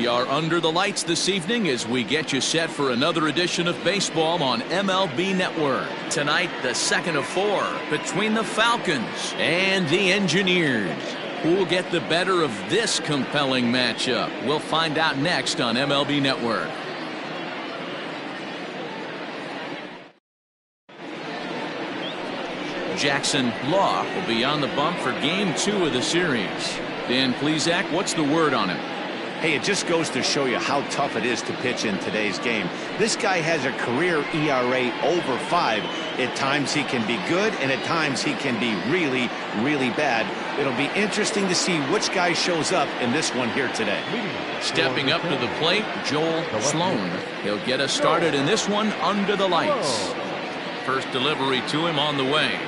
We are under the lights this evening as we get you set for another edition of baseball on MLB Network. Tonight, the second of 4 between the Falcons and the Engineers. Who will get the better of this compelling matchup? We'll find out next on MLB Network. Jackson Law will be on the bump for Game 2 of the series. Dan Plesac, what's the word on him? Hey, it just goes to show you how tough it is to pitch in today's game. This guy has a career ERA over 5. At times he can be good, and at times he can be really, really bad. It'll be interesting to see which guy shows up in this one here today. Stepping up to the plate, Joel Sloan. He'll get us started in this one under the lights. First delivery to him on the way.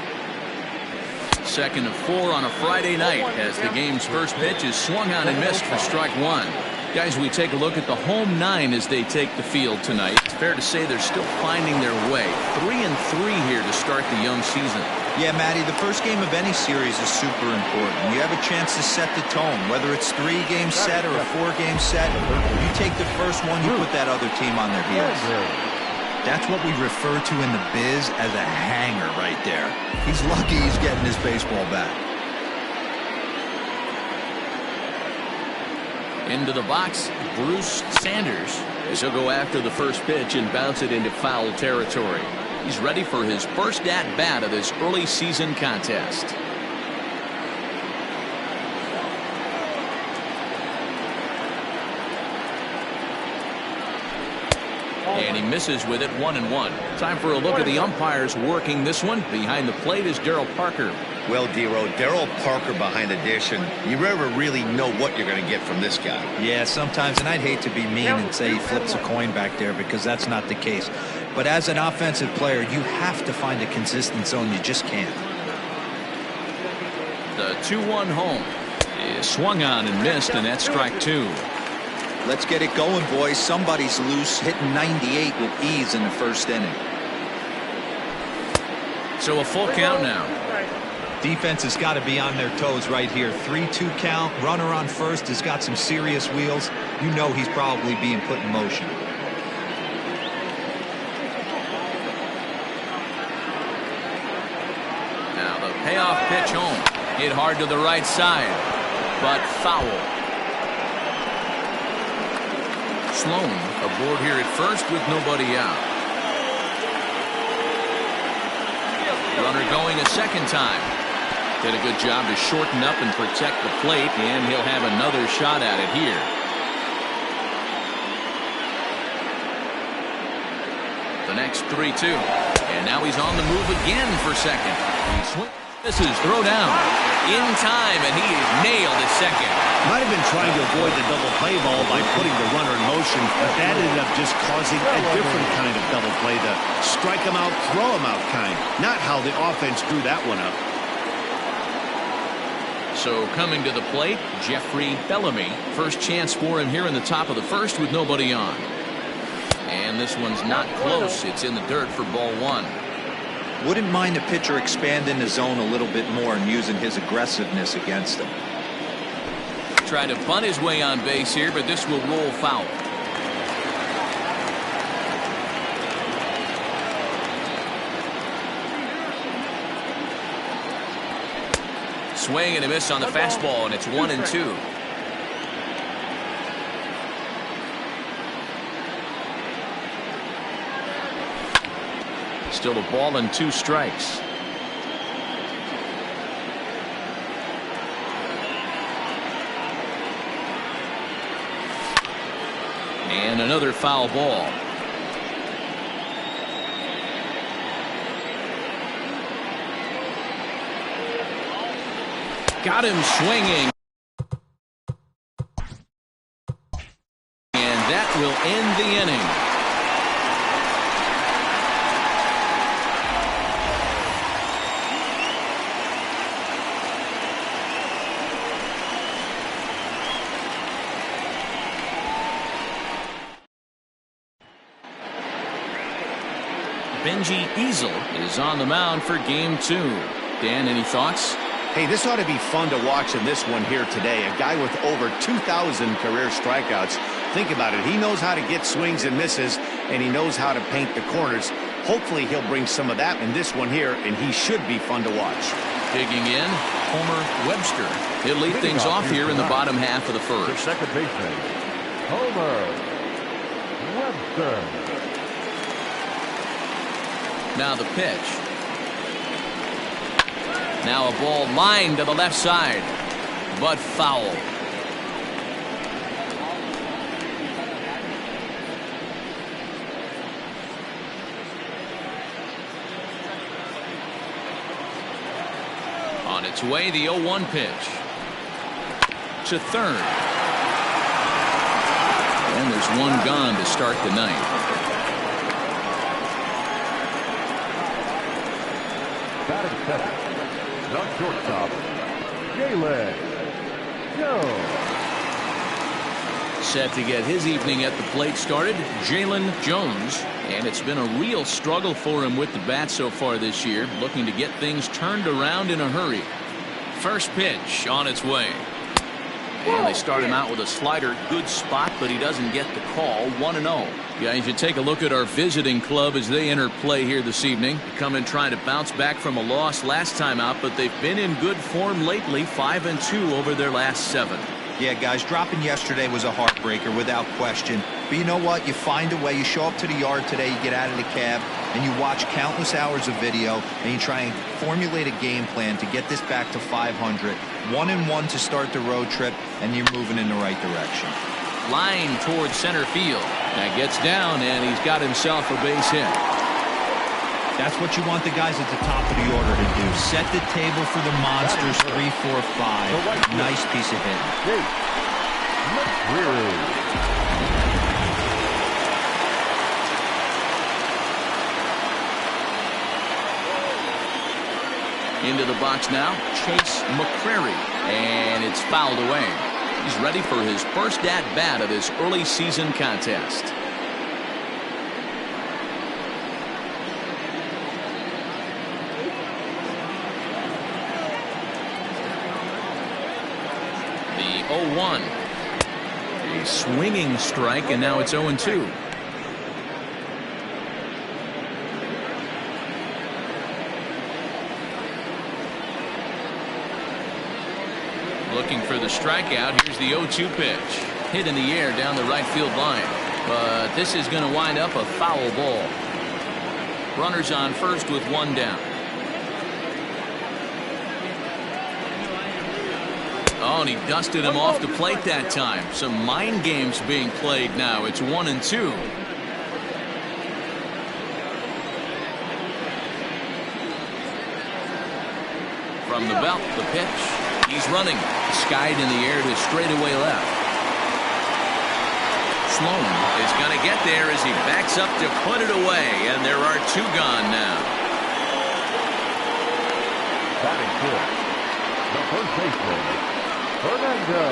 Second of 4 on a Friday night as the game's first pitch is swung on and missed for strike 1. Guys, we take a look at the home 9 as they take the field tonight. It's fair to say they're still finding their way. 3-3 here to start the young season. Yeah, Matty, the first game of any series is super important. You have a chance to set the tone, whether it's 3-game set or a 4-game set. You take the first one, you put that other team on their heels. That's what we refer to in the biz as a hanger right there. He's lucky he's getting his baseball back. Into the box, Bruce Sanders, as he'll go after the first pitch and bounce it into foul territory. He's ready for his first at-bat of this early season contest. And he misses with it, 1-1. Time for a look at the umpires working this one. Behind the plate is Darryl Parker. Well, Dero, Darryl Parker behind the dish, and you never really know what you're going to get from this guy. Yeah, sometimes, and I'd hate to be mean and say he flips a coin back there because that's not the case. But as an offensive player, you have to find a consistent zone. You just can't. The 2-1 home is swung on and missed, and that's strike 2. Let's get it going, boys. Somebody's loose, hitting 98 with ease in the first inning. So a full count now. Defense has got to be on their toes right here. 3-2 count. Runner on first has got some serious wheels. You know he's probably being put in motion. Now the payoff pitch home. Hit hard to the right side, but foul. Sloan aboard here at first with nobody out. Runner going a second time. Did a good job to shorten up and protect the plate, and he'll have another shot at it here. The next 3-2. And now he's on the move again for second. He swings. This is throw down in time, and he nailed it second. Might have been trying to avoid the double play ball by putting the runner in motion, but that ended up just causing a different kind of double play, the strike him out, throw him out kind. Not how the offense drew that one up. So coming to the plate, Jeffrey Bellamy. First chance for him here in the top of the first with nobody on. And this one's not close. It's in the dirt for ball 1. Wouldn't mind the pitcher expanding the zone a little bit more and using his aggressiveness against him. Try to bunt his way on base here, but this will roll foul. Swing and a miss on the fastball, and it's 1-2. Still a ball and 2 strikes. And another foul ball. Got him swinging. And that will end the inning. Benji Easel is on the mound for game 2. Dan, any thoughts? Hey, this ought to be fun to watch in this one here today. A guy with over 2,000 career strikeouts Think about it. He knows how to get swings and misses, and he knows how to paint the corners. Hopefully he'll bring some of that in this one here, and he should be fun to watch. Digging in, Homer Webster. He'll lead things off here in the bottom half of the first. Second baseman, Homer Webster. Now the pitch. Now a ball lined to the left side, but foul. On its way, the 0-1 pitch to third. And there's one gone to start the ninth. Batting second, the shortstop, Jalen Jones. Set to get his evening at the plate started, Jalen Jones. And it's been a real struggle for him with the bat so far this year, looking to get things turned around in a hurry. First pitch on its way. And they start him out with a slider. Good spot, but he doesn't get the call. 1-0. Guys, you take a look at our visiting club as they enter play here this evening. They come in trying to bounce back from a loss last time out, but they've been in good form lately. 5-2 over their last 7. Yeah, guys, dropping yesterday was a heartbreaker without question. But you know what? You find a way. You show up to the yard today, you get out of the cab, and you watch countless hours of video, and you try and formulate a game plan to get this back to 500. 1-1 to start the road trip, and you're moving in the right direction. Line towards center field. That gets down, and he's got himself a base hit. That's what you want the guys at the top of the order to do. Set the table for the monsters. 3, 4, 5. Nice piece of hitting. Into the box now, Chase McCrary, and it's fouled away. He's ready for his first at-bat of this early season contest. The 0-1. A swinging strike, and now it's 0-2. Looking for the strikeout. Here's the 0-2 pitch. Hit in the air down the right field line. But this is going to wind up a foul ball. Runners on first with one down. Oh, and he dusted him off the plate that time. Some mind games being played now. It's 1-2. From the belt, the pitch. He's running. Skied in the air to straightaway left. Sloan is going to get there as he backs up to put it away, and there are 2 gone now. Batting fifth, the first baseman, Fernando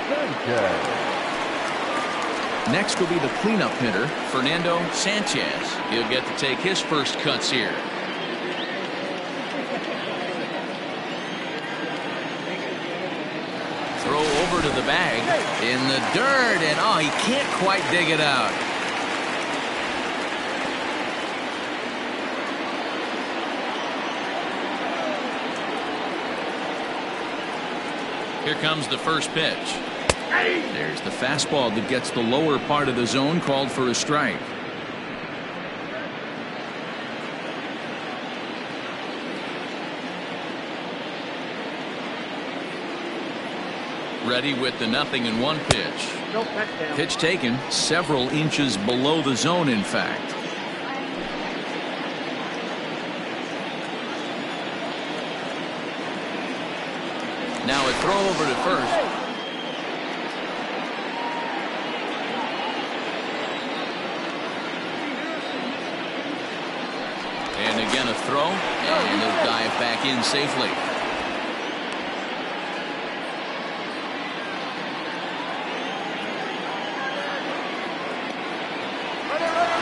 Sanchez. Next will be the cleanup hitter, Fernando Sanchez. He'll get to take his first cuts here. Throw over to the bag in the dirt, and oh, he can't quite dig it out. Here comes the first pitch. There's the fastball that gets the lower part of the zone, called for a strike. Ready with the 0-1 pitch. Pitch taken several inches below the zone, in fact. Now a throw over to first. And again a throw, and he'll dive back in safely.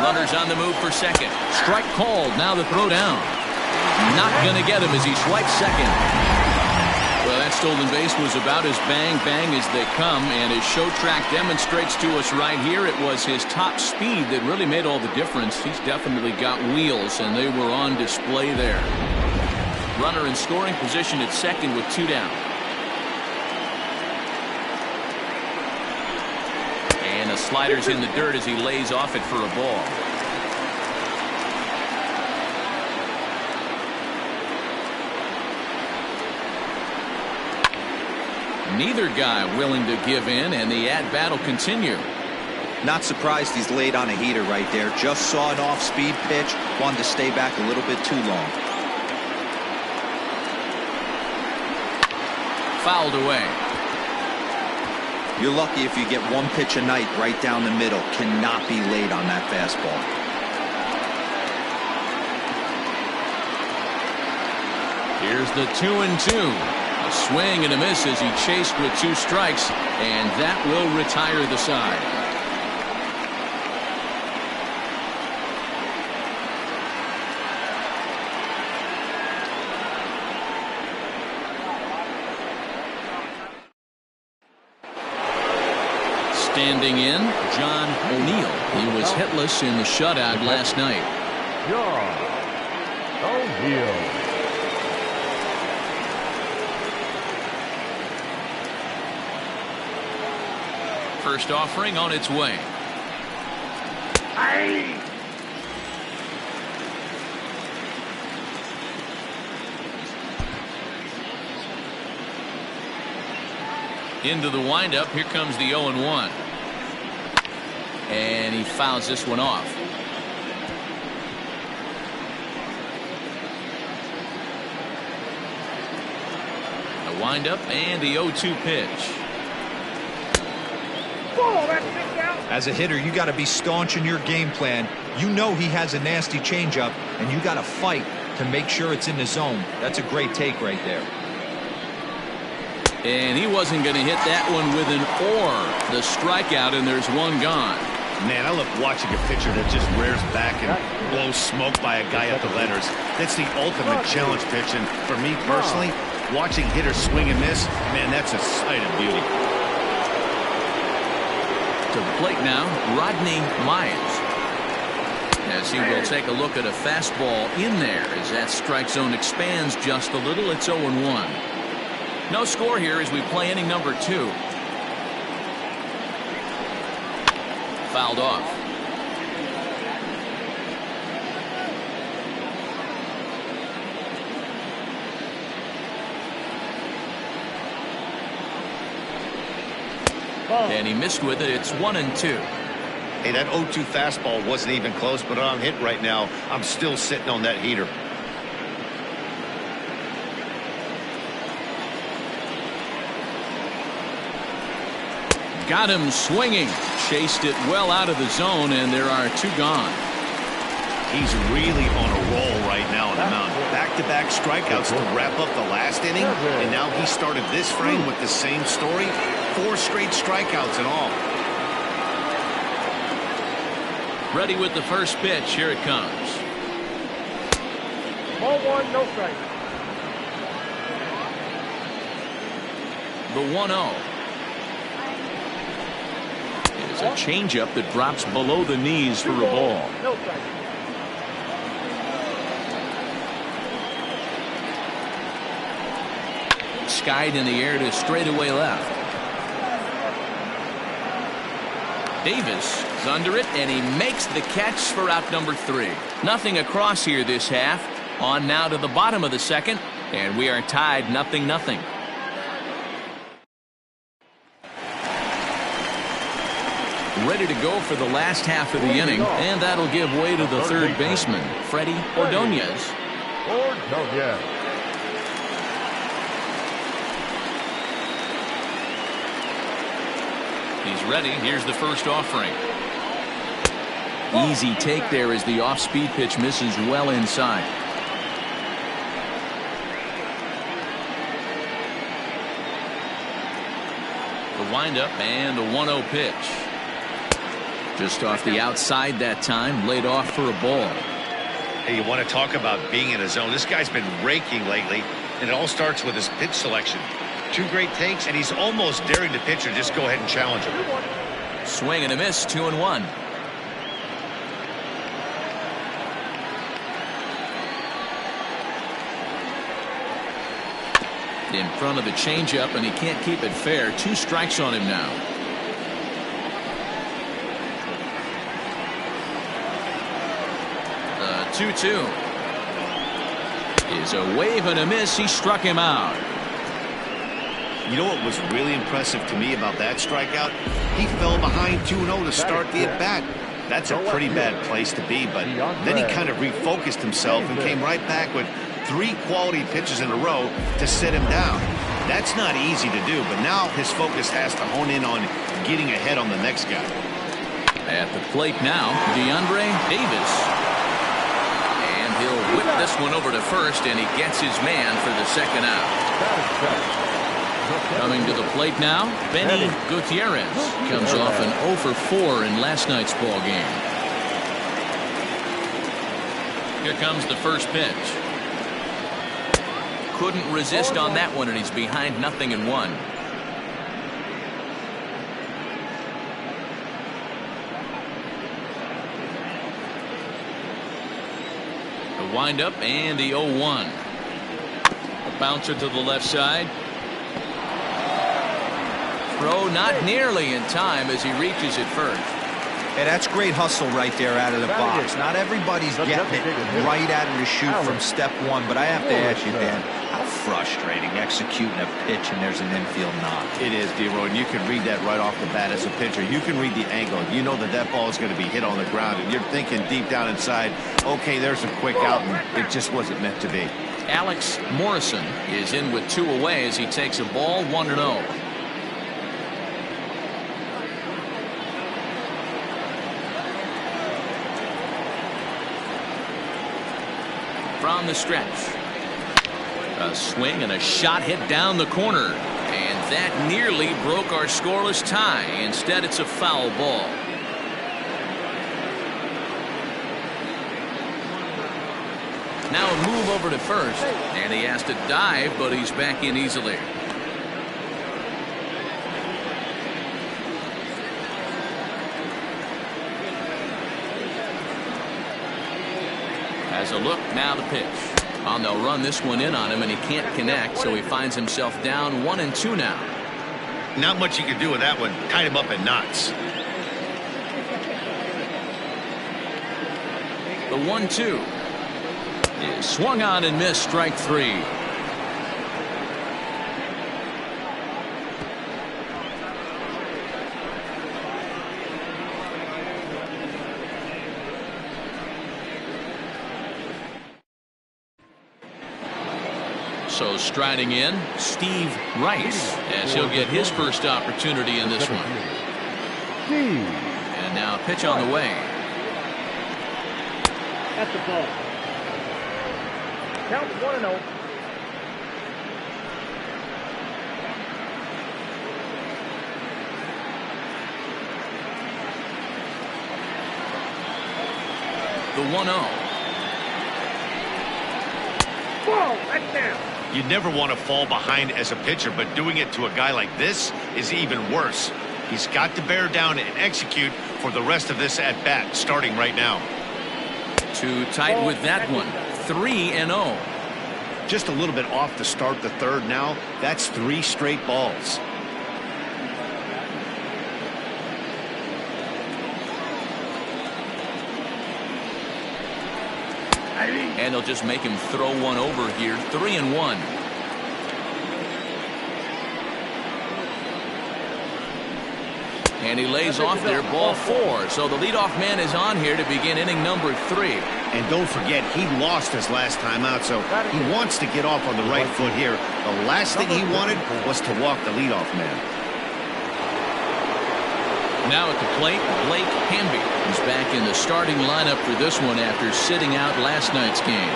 Runners on the move for second. Strike called. Now the throw down. Not going to get him as he swipes second. Well, that stolen base was about as bang-bang as they come, and as Show Track demonstrates to us right here, it was his top speed that really made all the difference. He's definitely got wheels, and they were on display there. Runner in scoring position at second with 2 down. And the slider's in the dirt as he lays off it for a ball. Neither guy willing to give in, and the at-bat will continue. Not surprised he's laid on a heater right there. Just saw an off-speed pitch. Wanted to stay back a little bit too long. Fouled away. You're lucky if you get one pitch a night right down the middle. Cannot be laid on that fastball. Here's the 2-2. A swing and a miss as he chased with 2 strikes, and that will retire the side. Standing in, John O'Neill. He was hitless in the shutout last night. John O'Neill. First offering on its way. Into the windup. Here comes the 0-1. And he fouls this one off. The windup and the 0-2 pitch. As a hitter, you got to be staunch in your game plan. You know he has a nasty changeup, and you got to fight to make sure it's in the zone. That's a great take right there. And he wasn't going to hit that one with an or. The strikeout, and there's one gone. Man, I love watching a pitcher that just rears back and blows smoke by a guy at the letters. That's the ultimate challenge pitch, and for me personally, watching hitters swing and miss, man, that's a sight of beauty. To the plate now, Rodney Myers. As he will take a look at a fastball in there as that strike zone expands just a little. It's 0-1. No score here as we play inning number 2. Fouled off. And he missed with it. It's 1-2. Hey, that 0-2 fastball wasn't even close, but on hit right now, I'm still sitting on that heater. Got him swinging. Chased it well out of the zone, and there are 2 gone. He's really on a roll right now on the mound. Back-to-back strikeouts to wrap up the last inning, and now he started this frame with the same story. 4 straight strikeouts and all. Ready with the first pitch. Here it comes. Ball 1, no strike. The 1-0. It's a changeup that drops below the knees for a ball. No strike. Skied in the air to straightaway left. Davis is under it, and he makes the catch for out number 3. Nothing across here this half. On now to the bottom of the second, and we are tied 0-0. Ready to go for the last half of the inning, and that'll give way to the third baseman, Freddie Ordonez. Ordonez. He's ready. Here's the first offering. Easy take there as the off-speed pitch misses well inside. The windup and the 1-0 pitch. Just off the outside that time, laid off for a ball. Hey, you want to talk about being in a zone? This guy's been raking lately. And it all starts with his pitch selection. 2 great takes, and he's almost daring the pitcher just go ahead and challenge him. Swing and a miss, 2-1. In front of the changeup, and he can't keep it fair. 2 strikes on him now. The 2-2 is a wave and a miss. He struck him out. You know what was really impressive to me about that strikeout? He fell behind 2-0 to start the at-bat. That's a pretty bad place to be, but then he kind of refocused himself and came right back with 3 quality pitches in a row to sit him down. That's not easy to do, but now his focus has to hone in on getting ahead on the next guy. At the plate now, DeAndre Davis. And he'll whip this one over to first, and he gets his man for the second out. Coming to the plate now, Benny Gutierrez comes off an 0 for 4 in last night's ball game. Here comes the first pitch. Couldn't resist on that one, and he's behind 0-1. The windup and the 0-1. A bouncer to the left side. Throw not nearly in time as he reaches it first. Hey, that's great hustle right there out of the box. Not everybody's getting it right out of the chute from step 1, but I have to ask you, Dan, how frustrating executing a pitch and there's an infield knock. It is, D-Roy, and you can read that right off the bat as a pitcher. You can read the angle. You know that that ball is going to be hit on the ground, and you're thinking deep down inside, okay, there's a quick out, and it just wasn't meant to be. Alex Morrison is in with 2 away as he takes a ball 1-0. From the stretch, a swing and a shot hit down the corner, and that nearly broke our scoreless tie. Instead, it's a foul ball. Now a move over to first, and he has to dive, but he's back in easily. As a look, now the pitch. And they'll run this one in on him, and he can't connect, so he finds himself down 1-2 now. Not much you can do with that one. Tied him up in knots. The 1-2 is swung on and missed, strike 3. So striding in, Steve Rice, as he'll get his first opportunity in this one. And now a pitch on the way. That's the ball. Count 1-0. The 1-0. Ball, that's down. You never want to fall behind as a pitcher, but doing it to a guy like this is even worse. He's got to bear down and execute for the rest of this at-bat, starting right now. Too tight with that one. 3-0. Just a little bit off to start the third now. That's 3 straight balls. And they'll just make him throw one over here. 3-1. And he lays off there, ball 4. So the leadoff man is on here to begin inning number 3. And don't forget, he lost his last time out, so he wants to get off on the right foot here. The last thing he wanted was to walk the leadoff man. Now at the plate, Blake Hamby. He's back in the starting lineup for this one after sitting out last night's game.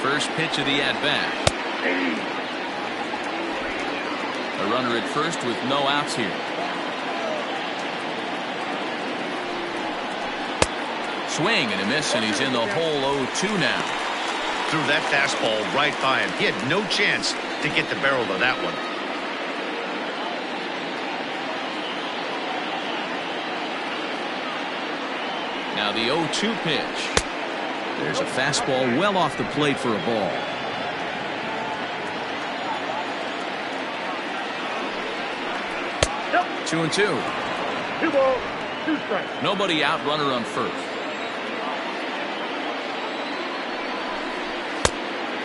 First pitch of the at-bat. A runner at first with no outs here. Swing and a miss, and he's in the hole 0-2 now. threw that fastball right by him. He had no chance to get the barrel of that one. Now the 0-2 pitch. There's a fastball well off the plate for a ball. Yep. 2-2. 2 balls, 2 strikes. Nobody out, runner on first.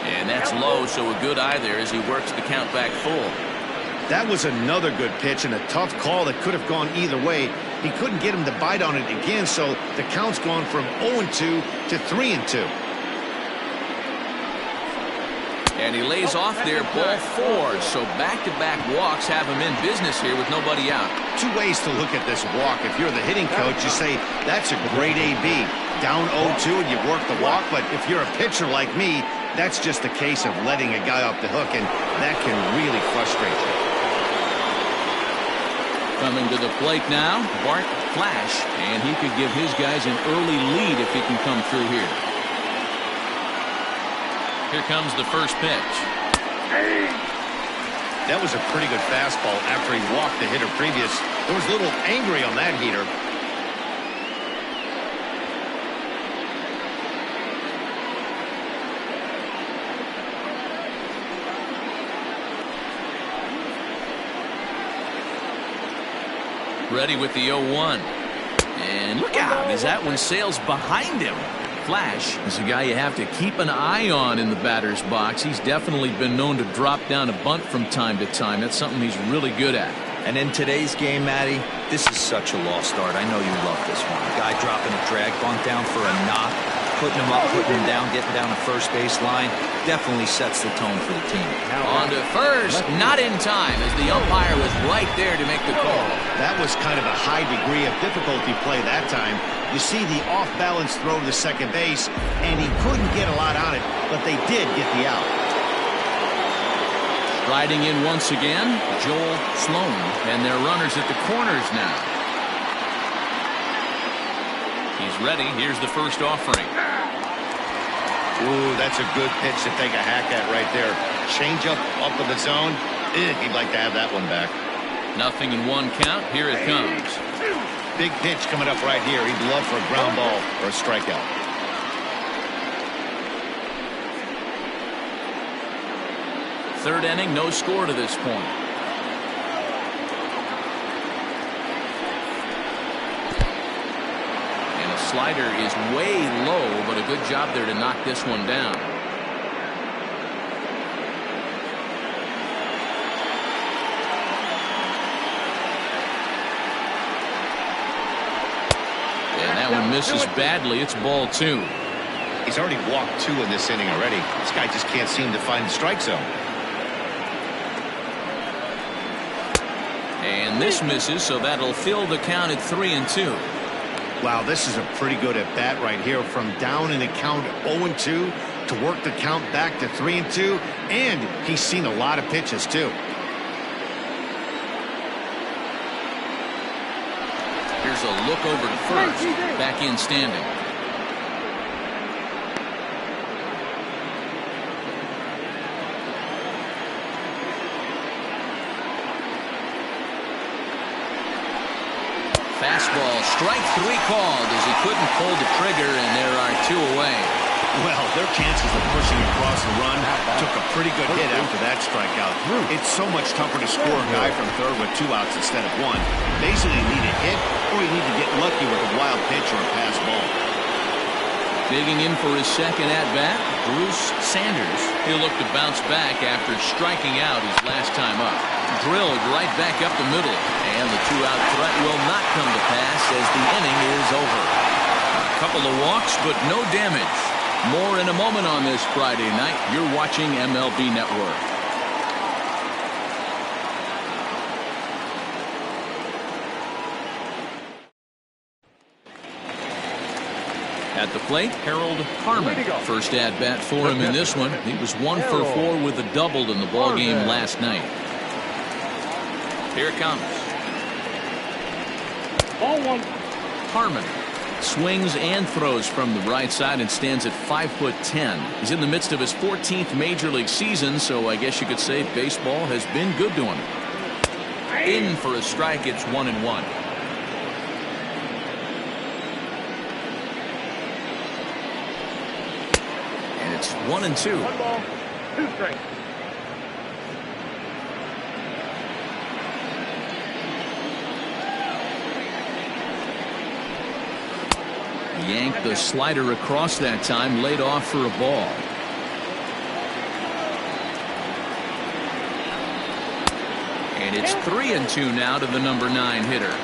And that's low, so a good eye there as he works the count back full. That was another good pitch and a tough call that could have gone either way. He couldn't get him to bite on it again, so the count's gone from 0-2 to 3-2. And he lays off there, ball 4. So back-to-back walks have him in business here with nobody out. Two ways to look at this walk. If you're the hitting coach, you say, that's a great AB. Down 0-2 and you work the walk, but if you're a pitcher like me, that's just a case of letting a guy off the hook, and that can really frustrate you. Coming to the plate now, Bart Flash, and he could give his guys an early lead if he can come through here. Here comes the first pitch. That was a pretty good fastball after he walked the hitter previous. There was a little angry on that heater. Ready with the 0-1. And look out as that one sails behind him. Flash is a guy you have to keep an eye on in the batter's box. He's definitely been known to drop down a bunt from time to time. That's something he's really good at. And in today's game, Matty, this is such a lost start. I know you love this one. Guy dropping a drag bunt down for a knock, putting him up, putting him down, getting down the first base line. Definitely sets the tone for the team. On to first, not in time as the umpire was right there to make the call. That was kind of a high degree of difficulty play that time. You see the off-balance throw to second base, and he couldn't get a lot on it, but they did get the out. Riding in once again, Joel Sloan, and their runners at the corners now. He's ready. Here's the first offering. Ooh, that's a good pitch to take a hack at right there. Change up in the zone. He'd like to have that one back. 0-1 count. Here it comes. Big pitch coming up right here. He'd love for a ground ball or a strikeout. Third inning, no score to this point. And a slider is way low, but a good job there to knock this one down. And that one misses badly. It's ball 2. He's already walked 2 in this inning already. This guy just can't seem to find the strike zone. And this misses, so that'll fill the count at 3-2. Wow, this is a pretty good at bat right here. From down in the count 0-2 to work the count back to 3-2, and he's seen a lot of pitches too. Here's a look over to first. Back in standing. Fastball, strike 3 called as he couldn't pull the trigger, and there are 2 away. Well, their chances of pushing across the run took a pretty good hit after that strikeout. It's so much tougher to score a guy from third with 2 outs instead of 1. Basically, you need a hit, or you need to get lucky with a wild pitch or a pass ball. Digging in for his second at-bat, Bruce Sanders. He'll look to bounce back after striking out his last time up. Drilled right back up the middle, and the 2-out threat will not come to pass as the inning is over. A couple of walks, but no damage. More in a moment on this Friday night. You're watching MLB Network. At the plate, Harold Harmon. First at-bat for him in this one. He was 1 for 4 with a double in the ballgame last night. Here it comes. Ball 1. Harmon Swings and throws from the right side and stands at 5'10". He's in the midst of his 14th major league season, so I guess you could say baseball has been good to him. In for a strike. It's 1-1. And it's 1-2. 1 ball, 2 strikes. Yanked the slider across that time, laid off for a ball. And it's 3-2 now to the number 9 hitter.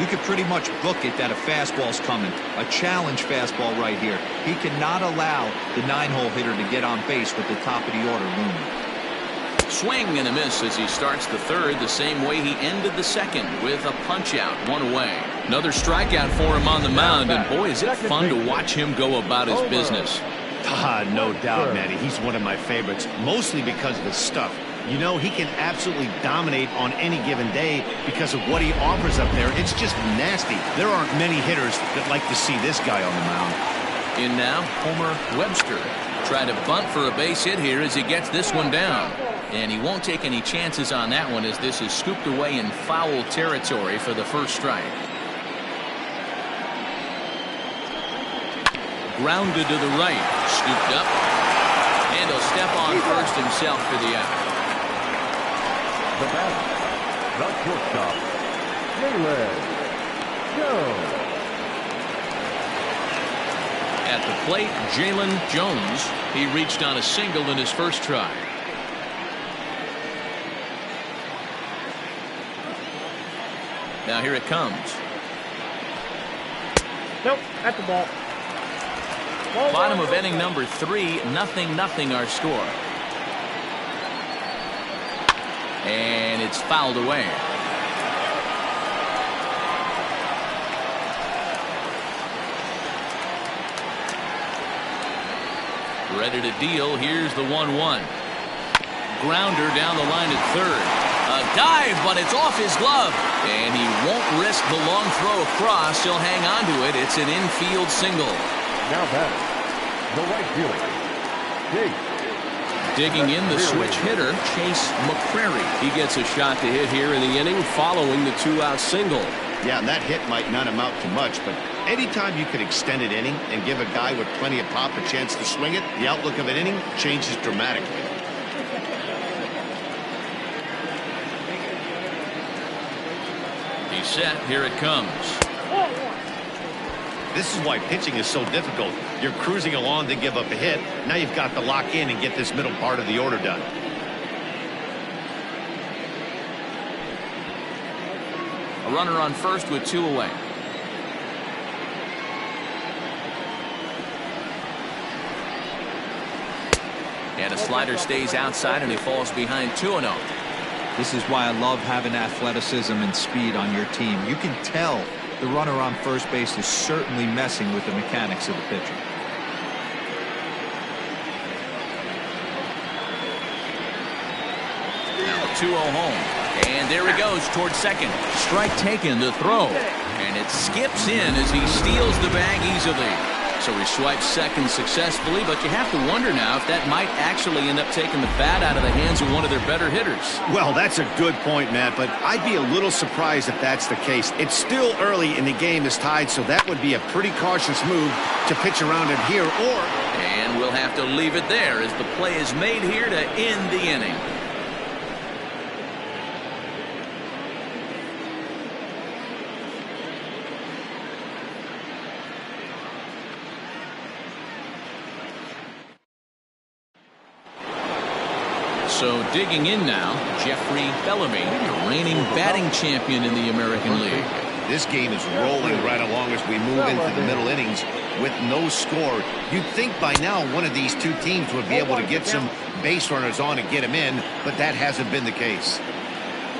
You could pretty much book it that a fastball's coming. A challenge fastball right here. He cannot allow the 9-hole hitter to get on base with the top of the order looming. Swing and a miss as he starts the third the same way he ended the second, with a punch out, 1 away. Another strikeout for him on the mound, and boy, is it fun to watch him go about his business. No doubt, Matty. He's one of my favorites, mostly because of his stuff. You know, he can absolutely dominate on any given day because of what he offers up there. It's just nasty. There aren't many hitters that like to see this guy on the mound. In now, Homer Webster. Try to bunt for a base hit here as he gets this one down. And he won't take any chances on that one as this is scooped away in foul territory for the first strike. Grounded to the right. Scooped up. And he'll step on first himself for the out. The batter, the shortstop, Jalen Jones. At the plate, Jalen Jones. He reached on a single in his first try. Now here it comes. Nope, at the ball. Bottom of inning number 3, 0-0 our score. And it's fouled away. Ready to deal. Here's the 1-1. Grounder down the line at third. A dive, but it's off his glove. And he won't risk the long throw across. He'll hang on to it. It's an infield single. Now batter, the right fielder, Chase. Digging in the switch hitter, Chase McCrary. He gets a shot to hit here in the inning following the 2-out single. Yeah, and that hit might not amount to much, but anytime you can extend an inning and give a guy with plenty of pop a chance to swing it, the outlook of an inning changes dramatically. He's set. Here it comes. This is why pitching is so difficult. You're cruising along to give up a hit. Now you've got to lock in and get this middle part of the order done. A runner on first with 2 away. And a slider stays outside and he falls behind 2-0. This is why I love having athleticism and speed on your team. You can tell the runner on first base is certainly messing with the mechanics of the pitcher. Now a 2-0 home. And there he goes towards second. Strike taken to throw. And it skips in as he steals the bag easily. So he swipes second successfully, but you have to wonder now if that might actually end up taking the bat out of the hands of one of their better hitters. Well, that's a good point, Matt, but I'd be a little surprised if that's the case. It's still early and the game is tied, so that would be a pretty cautious move to pitch around him here, or... And we'll have to leave it there as the play is made here to end the inning. So digging in now, Jeffrey Bellamy, the reigning batting champion in the American League. This game is rolling right along as we move into the middle innings with no score. You'd think by now one of these two teams would be able to get some base runners on and get them in, but that hasn't been the case.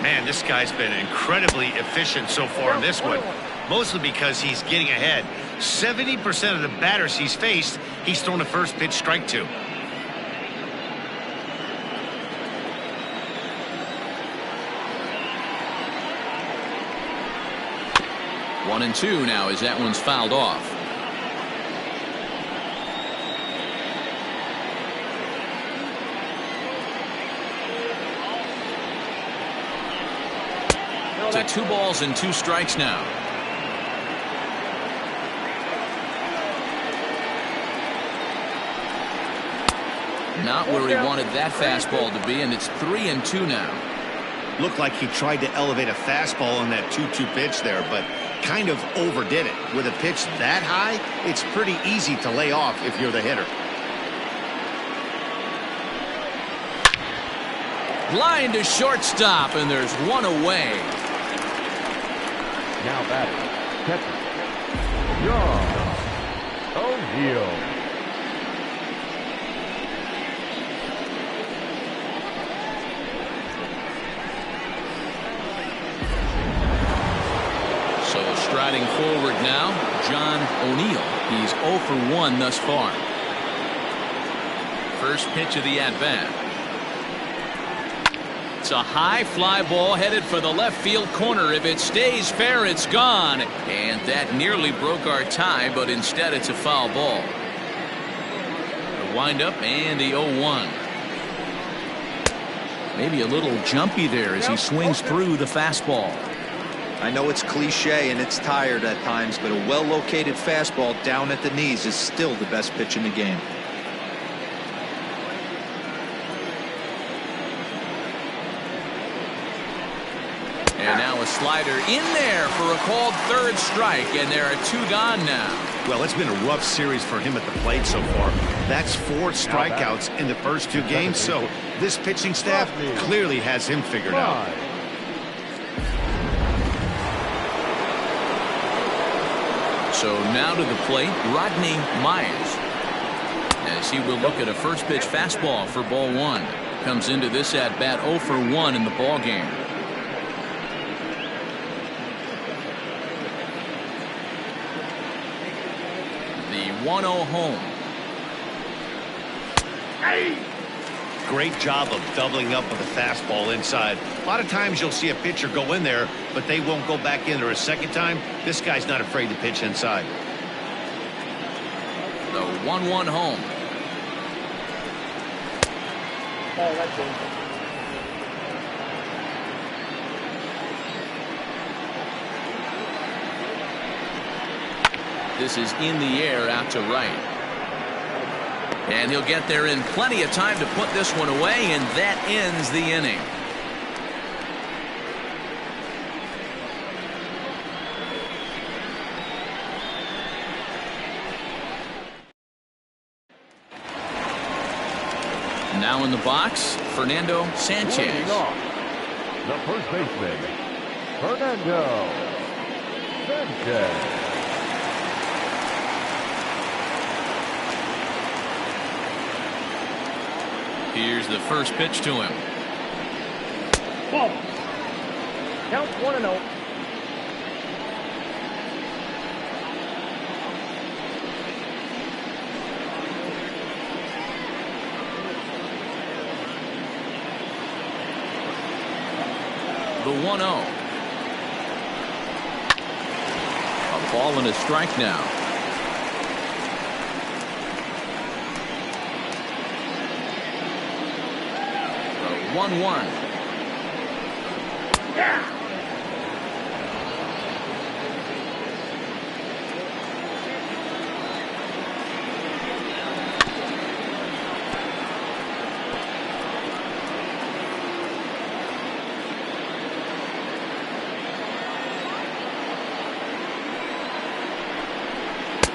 Man, this guy's been incredibly efficient so far in this one, mostly because he's getting ahead. 70% of the batters he's faced, he's thrown a first pitch strike to. 1-2 now as that one's fouled off. To 2 balls and 2 strikes now. Not where he wanted that fastball to be, and it's 3-2 now. Looked like he tried to elevate a fastball on that 2-2 pitch there, but kind of overdid it. With a pitch that high, it's pretty easy to lay off if you're the hitter. Line to shortstop, and there's one away. Now batting, catcher, John O'Neill. So striding forward now, John O'Neill. He's 0 for 1 thus far. First pitch of the at-bat. It's a high fly ball headed for the left field corner. If it stays fair, it's gone. And that nearly broke our tie, but instead it's a foul ball. The windup and the 0-1. Maybe a little jumpy there as he swings through the fastball. I know it's cliche and it's tired at times, but a well-located fastball down at the knees is still the best pitch in the game. And now a slider in there for a called third strike, and there are 2 gone now. Well, it's been a rough series for him at the plate so far. That's 4 strikeouts in the first 2 games, so this pitching staff clearly has him figured out. So now to the plate, Rodney Myers, as he will look at a first pitch fastball for ball 1. Comes into this at bat 0 for 1 in the ball game. The 1-0 home. Great job of doubling up with a fastball inside. A lot of times you'll see a pitcher go in there, but they won't go back in there a second time. This guy's not afraid to pitch inside. The 1-1 home. This is in the air out to right. And he'll get there in plenty of time to put this one away, and that ends the inning. Now in the box, Fernando Sanchez. Leading off, the first baseman, Fernando Sanchez. Here's the first pitch to him. Ball. Count 1-0. The 1-0. A ball and a strike now. 1-1.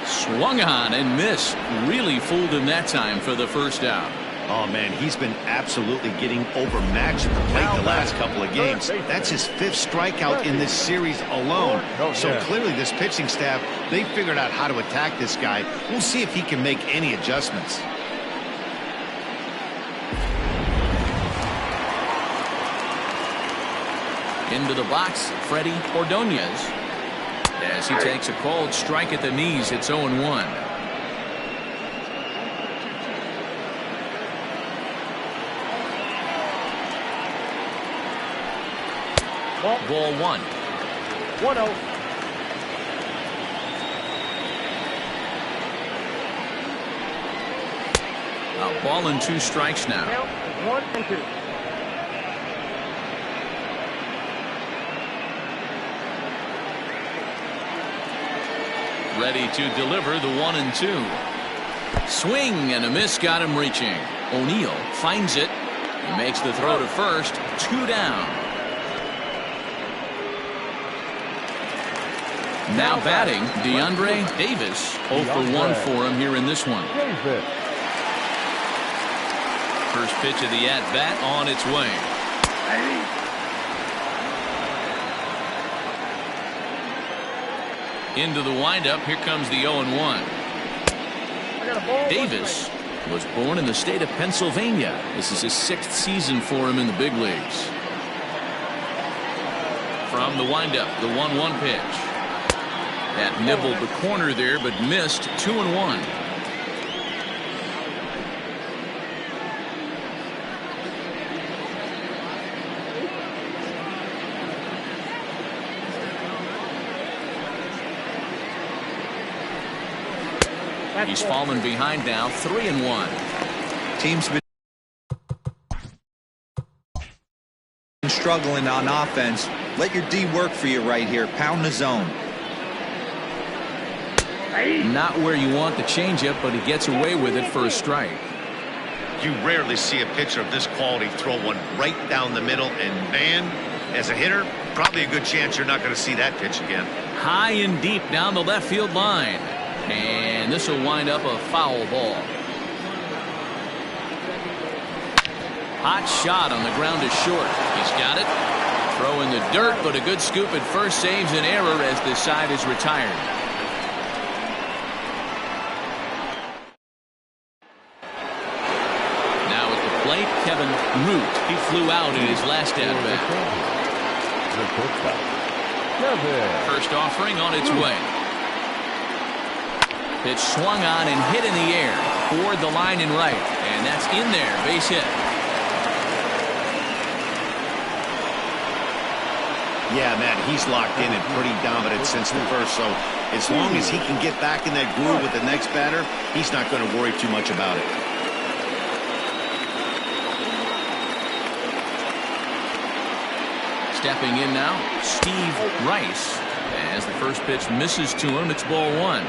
Swung on and missed. Really fooled him that time for the first out. Oh, man, he's been absolutely getting overmatched at the plate the last couple of games. That's his 5th strikeout in this series alone. So clearly this pitching staff, they figured out how to attack this guy. We'll see if he can make any adjustments. Into the box, Freddie Ordonez. As he takes a called strike at the knees, it's 0-1. Ball 1. 1-0. Ball and 2 strikes now. Count 1 and 2. Ready to deliver the 1 and 2. Swing and a miss, got him reaching. O'Neill finds it. He makes the throw to first. 2 down. Now batting, DeAndre Davis. 0 for 1 for him here in this one. First pitch of the at-bat on its way. Into the windup. Here comes the 0-1. Davis was born in the state of Pennsylvania. This is his 6th season for him in the big leagues. From the windup, the 1-1 pitch. That nibbled the corner there, but missed. 2-1. He's fallen behind now. 3-1. Team's been struggling on offense. Let your D work for you right here. Pound the zone. Not where you want the changeup, but he gets away with it for a strike. You rarely see a pitcher of this quality throw one right down the middle, and man, as a hitter, probably a good chance you're not going to see that pitch again. High and deep down the left field line. And this will wind up a foul ball. Hot shot on the ground is short. He's got it. Throw in the dirt, but a good scoop at first saves an error as this side is retired. Now at the plate, Kevin Root. He flew out in his last at-bat. First offering on its way. Pitch swung on and hit in the air toward the line and right, and that's in there. Base hit. Yeah, Matt, he's locked in and pretty dominant since the first, so as long as he can get back in that groove with the next batter, he's not going to worry too much about it. Stepping in now, Steve Rice. As the first pitch misses to him, it's ball 1.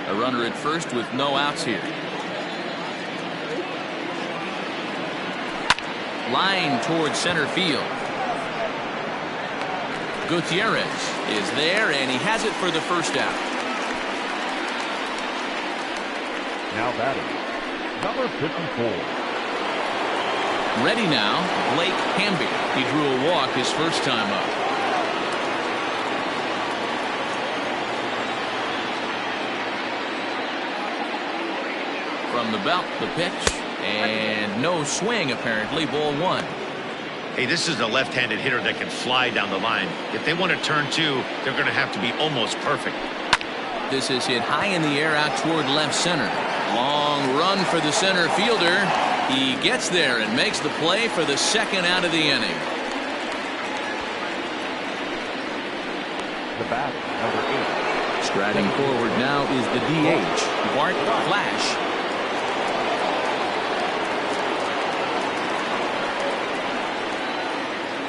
A runner at first with no outs here. Line towards center field. Gutierrez is there, and he has it for the first out. Now batting, number 54. Ready now, Blake Hamby. He drew a walk his first time up. From the belt, the pitch, and no swing apparently. Ball 1. Hey, this is a left-handed hitter that can fly down the line. If they want to turn 2, they're going to have to be almost perfect. This is hit high in the air out toward left center. Long run for the center fielder. He gets there and makes the play for the second out of the inning. The bat, number 8. Striding forward now is the DH, Bart Flash.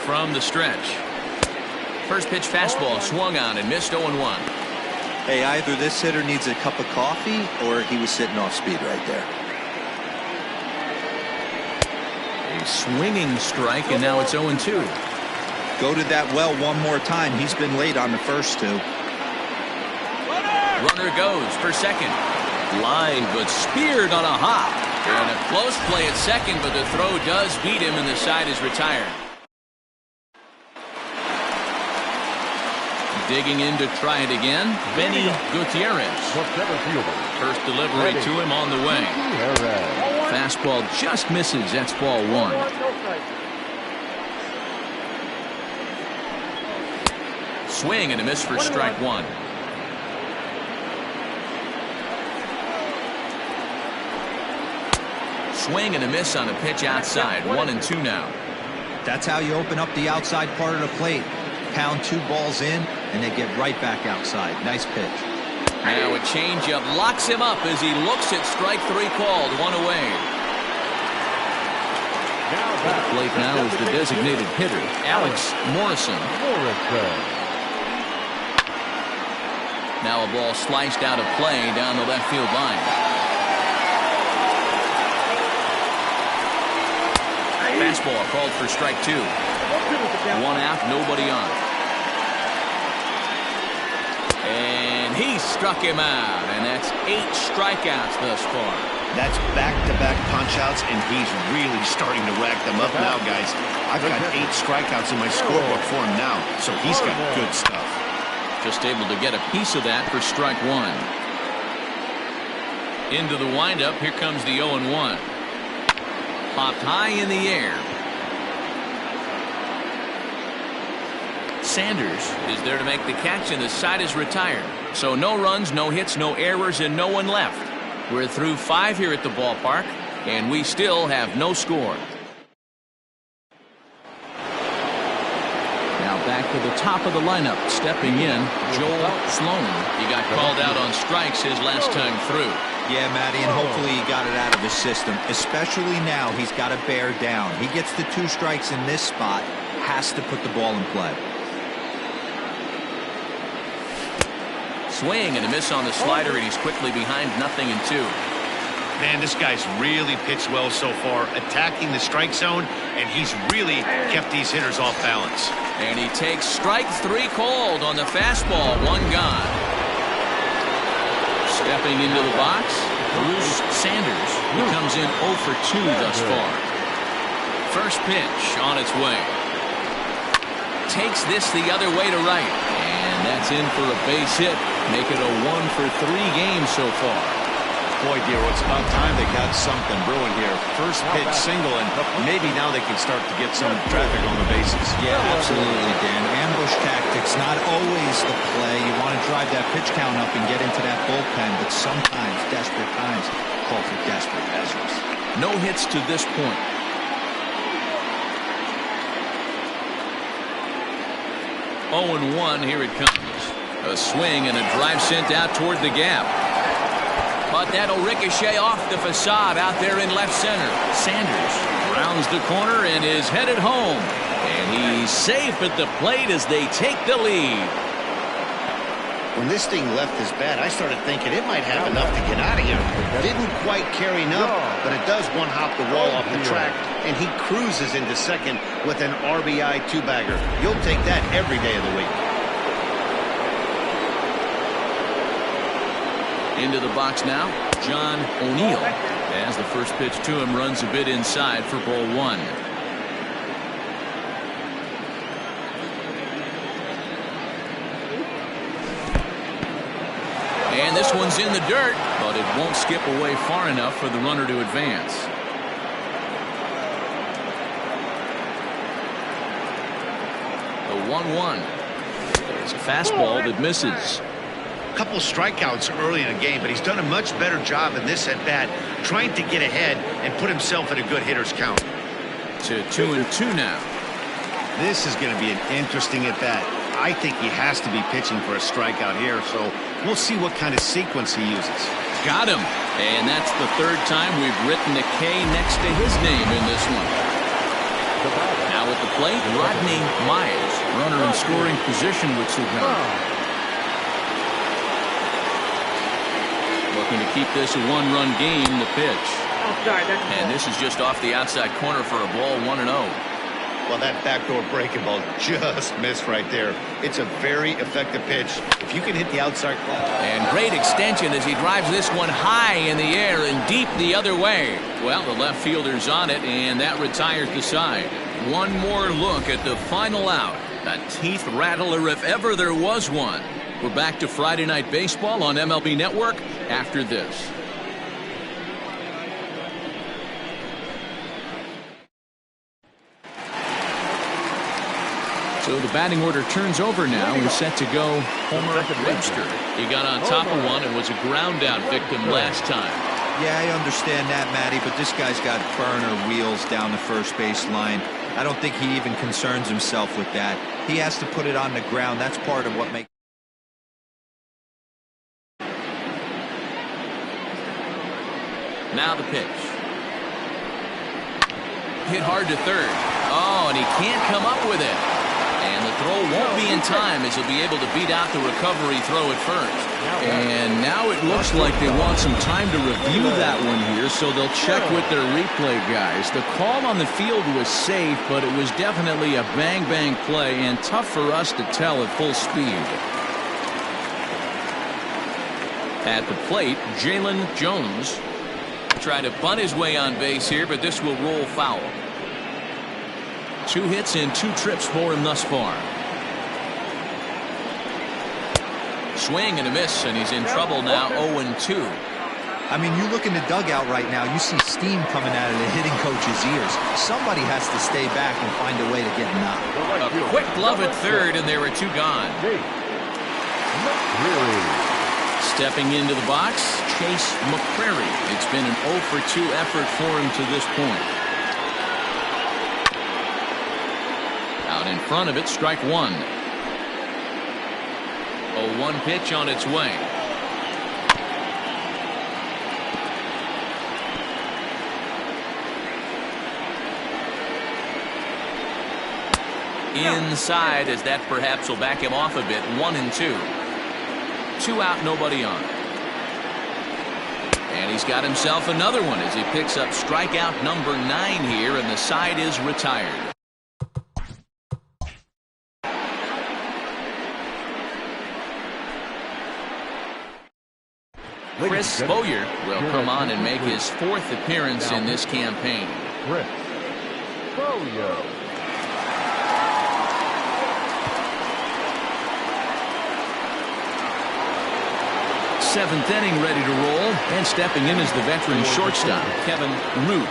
From the stretch. First pitch fastball swung on and missed. 0-1. Hey, either this hitter needs a cup of coffee or he was sitting off speed right there. A swinging strike, and now it's 0-2. Go to that well one more time. He's been late on the first 2. Runner goes for second. Line, but speared on a hop. And a close play at second, but the throw does beat him, and the side is retired. Digging in to try it again, Benny Gutierrez. First delivery to him on the way. Fastball just misses. That's ball 1. Swing and a miss for strike 1. Swing and a miss on a pitch outside. 1-2 now. That's how you open up the outside part of the plate. Pound 2 balls in, and they get right back outside. Nice pitch. Now a changeup locks him up as he looks at strike 3 called. 1 away. At the plate now is the designated hitter, Alex Morrison. Now a ball sliced out of play down the left field line. Fastball called for strike 2. 1 out, nobody on. And he struck him out, and that's 8 strikeouts thus far. That's back-to-back punch-outs, and he's really starting to rack them up now, guys. I've got 8 strikeouts in my scorebook for him now, so he's got good stuff. Just able to get a piece of that for strike 1. Into the windup, here comes the 0-1. Popped high in the air. Sanders is there to make the catch, and the side is retired. So no runs, no hits, no errors, and no one left. We're through 5 here at the ballpark, and we still have no score. Now back to the top of the lineup, stepping in, Joel Sloan. He got called out on strikes his last time through. Yeah, Matty, and hopefully he got it out of his system. Especially now, he's got to bear down. He gets the 2 strikes in this spot, has to put the ball in play. Swing and a miss on the slider, and he's quickly behind 0-2. Man, this guy's really pitched well so far, attacking the strike zone, and he's really kept these hitters off balance. And he takes strike 3 called on the fastball. 1 gone. Stepping into the box, Bruce Sanders. He comes in 0 for 2 thus far. First pitch on its way. Takes this the other way to right. And that's in for a base hit. Make it a 1 for 3 game so far. Boy, dear, it's about time they got something brewing here. First pitch single, and maybe now they can start to get some traffic on the bases. Yeah, absolutely, Dan. Ambush tactics, not always the play. You want to drive that pitch count up and get into that bullpen, but sometimes desperate times call for desperate measures. No hits to this point. Oh, and 1, here it comes. A swing and a drive sent out toward the gap. But that'll ricochet off the facade out there in left center. Sanders rounds the corner and is headed home. And he's safe at the plate as they take the lead. When this thing left his bat, I started thinking it might have enough to get out of here. Didn't quite carry enough, but it does one-hop the wall off the track, and he cruises into second with an RBI 2-bagger. You'll take that every day of the week. Into the box now, John O'Neill. As the first pitch to him runs a bit inside for ball 1. And this one's in the dirt, but it won't skip away far enough for the runner to advance. The 1-1. There's a fastball that misses. Couple strikeouts early in the game, but he's done a much better job in this at-bat, trying to get ahead and put himself in a good hitter's count. To 2-2 now. This is going to be an interesting at-bat. I think he has to be pitching for a strikeout here, so we'll see what kind of sequence he uses. Got him. And that's the 3rd time we've written a K next to his name in this one. Now at the plate, Rodney Myers. Runner in scoring position with Suhan. Looking to keep this a 1-run game. The pitch. And this is just off the outside corner for a ball. 1-0. Well, that backdoor breaking ball just missed right there. It's a very effective pitch. If you can hit the outside. And great extension as he drives this one high in the air and deep the other way. Well, the left fielder's on it, and that retires the side. One more look at the final out. A teeth rattler if ever there was one. We're back to Friday Night Baseball on MLB Network after this. So the batting order turns over now. We're set to go Homer Webster. He got on top of one and was a ground out victim last time. Yeah, I understand that, Matty, but this guy's got burner wheels down the first base line. I don't think he even concerns himself with that. He has to put it on the ground. That's part of what makes Now the pitch. Hit hard to third. Oh, and he can't come up with it. And the throw won't be in time as he'll be able to beat out the recovery throw at first. And now it looks like they want some time to review that one here, so they'll check with their replay guys. The call on the field was safe, but it was definitely a bang-bang play and tough for us to tell at full speed. At the plate, Jalen Jones. Try to bunt his way on base here, but this will roll foul. 2 hits and 2 trips for him thus far. Swing and a miss, and he's in trouble now. 0-2. I mean, you look in the dugout right now, you see steam coming out of the hitting coach's ears. Somebody has to stay back and find a way to get him out. A quick glove at third, and there were 2 gone. Stepping into the box, Chase McCrary. It's been an 0-for-2 effort for him to this point. Out in front of it, strike 1. 0-1 pitch on its way. Inside, as that perhaps will back him off a bit. 1-2. 2 out, nobody on. And he's got himself another one as he picks up strikeout number 9 here, and the side is retired. Chris Boyer will come on and make his 4th appearance in this campaign. Chris Boyer. 7th inning ready to roll, and stepping in is the veteran shortstop, Kevin Root.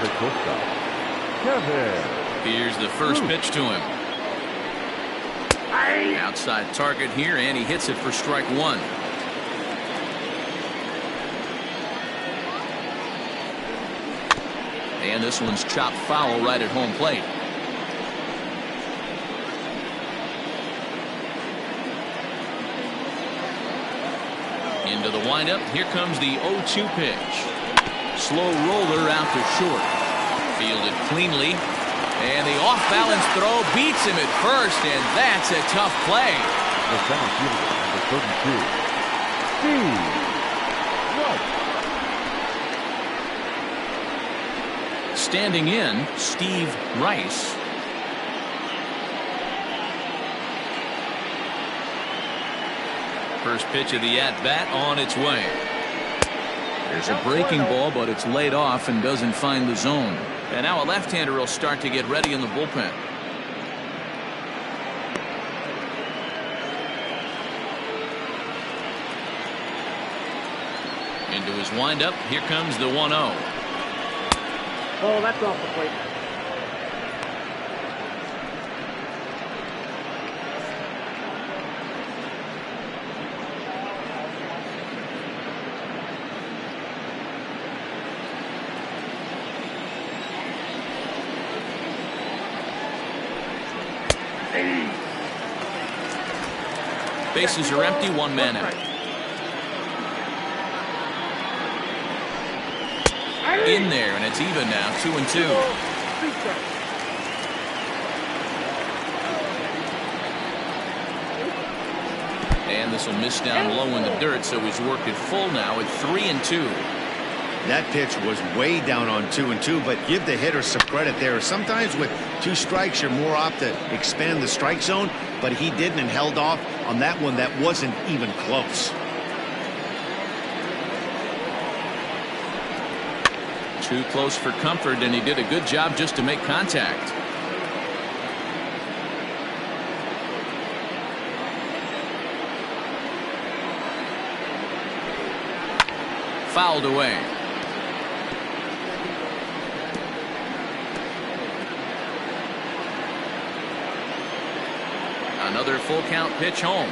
Here's the first pitch to him. Outside target here, and he hits it for strike 1. And this one's chopped foul right at home plate. Into the windup. Here comes the 0-2 pitch. Slow roller out to short. Fielded cleanly. And the off-balance throw beats him at first, and that's a tough play. The center fielder, number 32. Standing in, Steve Rice. First pitch of the at-bat on its way. There's a breaking ball, but it's laid off and doesn't find the zone. And now a left-hander will start to get ready in the bullpen. Into his windup. Here comes the 1-0. Oh, that's off the plate. Bases are empty, 1 man out. In there, and it's even now, 2-2. And this will miss down low in the dirt, so he's worked it full now at 3-2. That pitch was way down on 2-2, but give the hitter some credit there. Sometimes with 2 strikes, you're more apt to expand the strike zone, but he didn't and held off on that one that wasn't even close. Too close for comfort, and he did a good job just to make contact. Fouled away. Another full count pitch home.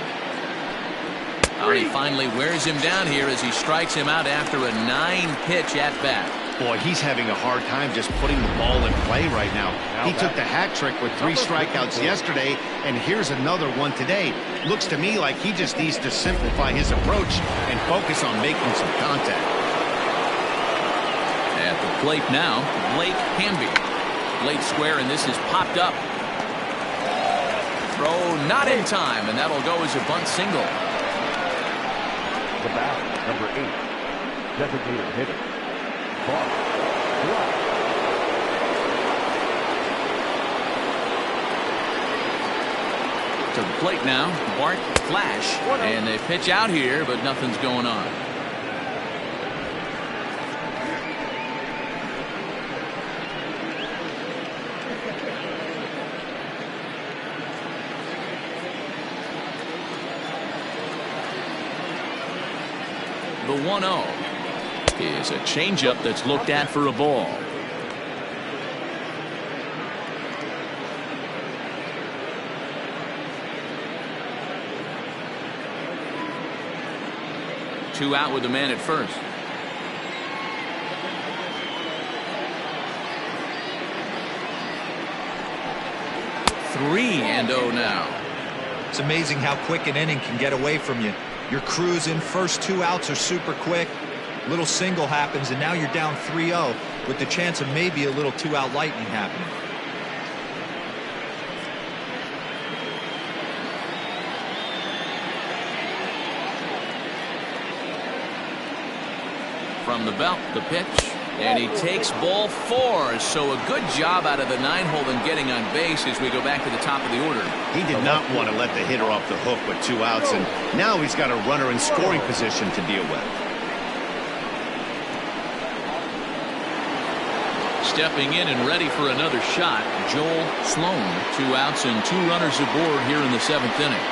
And he finally wears him down here as he strikes him out after a 9-pitch at bat. Boy, he's having a hard time just putting the ball in play right now. He took the hat trick with 3 strikeouts yesterday, and here's another one today. Looks to me like he just needs to simplify his approach and focus on making some contact. At the plate now, Blake Hamby. Late square, and this is popped up. Throw not in time, and that'll go as a bunt single. The bat, number 8, designated hitter, Bart Flash. To the plate now, Bart Flash, and they pitch out here, but nothing's going on. The 1-0 is a changeup that's looked at for a ball. Two out with the man at first. 3-0 now. It's amazing how quick an inning can get away from you. You're cruising, first 2 outs are super quick. Little single happens, and now you're down 3-0 with the chance of maybe a little 2-out lightning happening. From the belt, the pitch, and he takes ball 4. So a good job out of the 9-hole in getting on base as we go back to the top of the order. He did not want to let the hitter off the hook with 2 outs, and now he's got a runner in scoring position to deal with. Stepping in and ready for another shot, Joel Sloan. 2 outs and 2 runners aboard here in the 7th inning.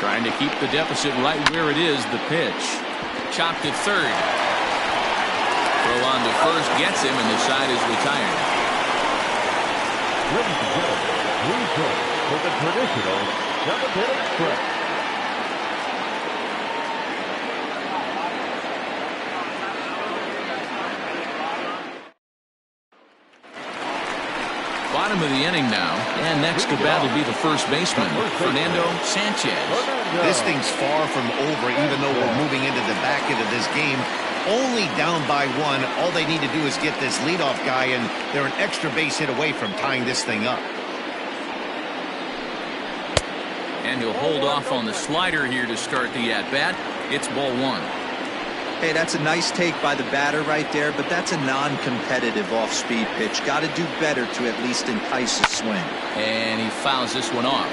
Trying to keep the deficit right where it is, the pitch. Chopped at third. Throw on to first gets him, and the side is retired. Ladies and gentlemen, please join for the traditional 7th inning stretch. Bottom of the inning now, and next to bat will be the first baseman, Fernando Sanchez. This thing's far from over, even though we're moving into the back end of this game. Only down by 1. All they need to do is get this leadoff guy, and they're an extra base hit away from tying this thing up. And he'll hold off on the slider here to start the at-bat. It's ball 1. Hey, that's a nice take by the batter right there, but that's a non-competitive off-speed pitch. Got to do better to at least entice a swing. And he fouls this one off.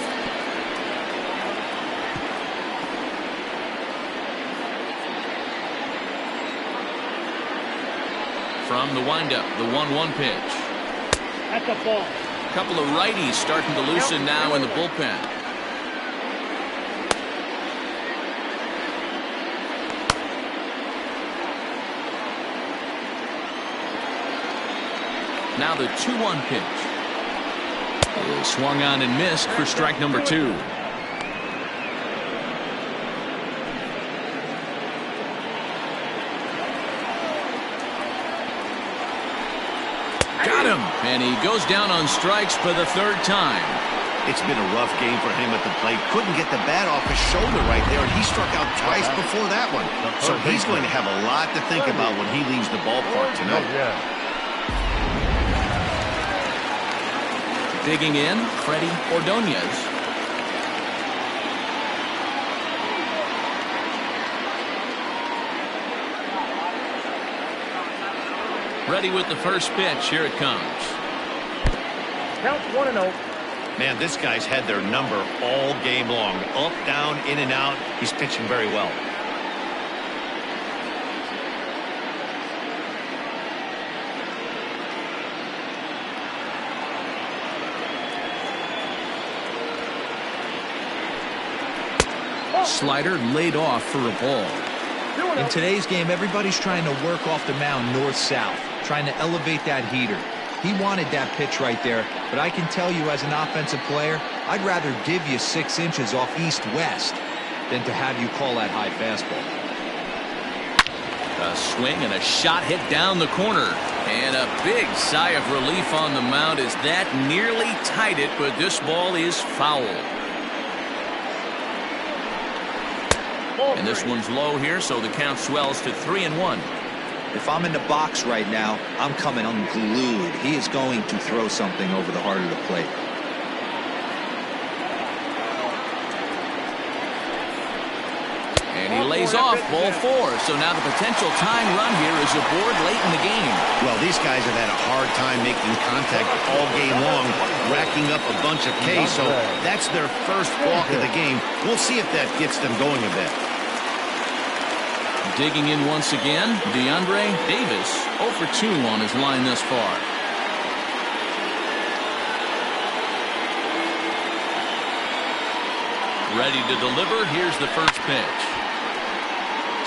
From the windup, the 1-1 pitch. That's a ball. A couple of righties starting to loosen now in the bullpen. Now the 2-1 pitch is swung on and missed for strike number 2. Got him, and he goes down on strikes for the 3rd time. It's been a rough game for him at the plate. Couldn't get the bat off his shoulder right there, and he struck out twice before that one. So he's going to have a lot to think about when he leaves the ballpark tonight. Digging in, Freddie Ordonez. Ready with the first pitch. Here it comes. Count 1-0. Man, this guy's had their number all game long. Up, down, in and out. He's pitching very well. Slider laid off for a ball. In today's game, everybody's trying to work off the mound north-south, trying to elevate that heater. He wanted that pitch right there, but I can tell you as an offensive player, I'd rather give you 6 inches off east-west than to have you call that high fastball. A swing and a shot hit down the corner. And a big sigh of relief on the mound as that nearly tied it, but this ball is foul. And this one's low here, so the count swells to 3-1. If I'm in the box right now, I'm coming unglued. He is going to throw something over the heart of the plate. And he lays off ball 4. So now the potential tying run here is aboard late in the game. Well, these guys have had a hard time making contact all game long, racking up a bunch of Ks. So that's their first walk of the game. We'll see if that gets them going a bit. Digging in once again, DeAndre Davis 0 for 2 on his line thus far. Ready to deliver. Here's the first pitch.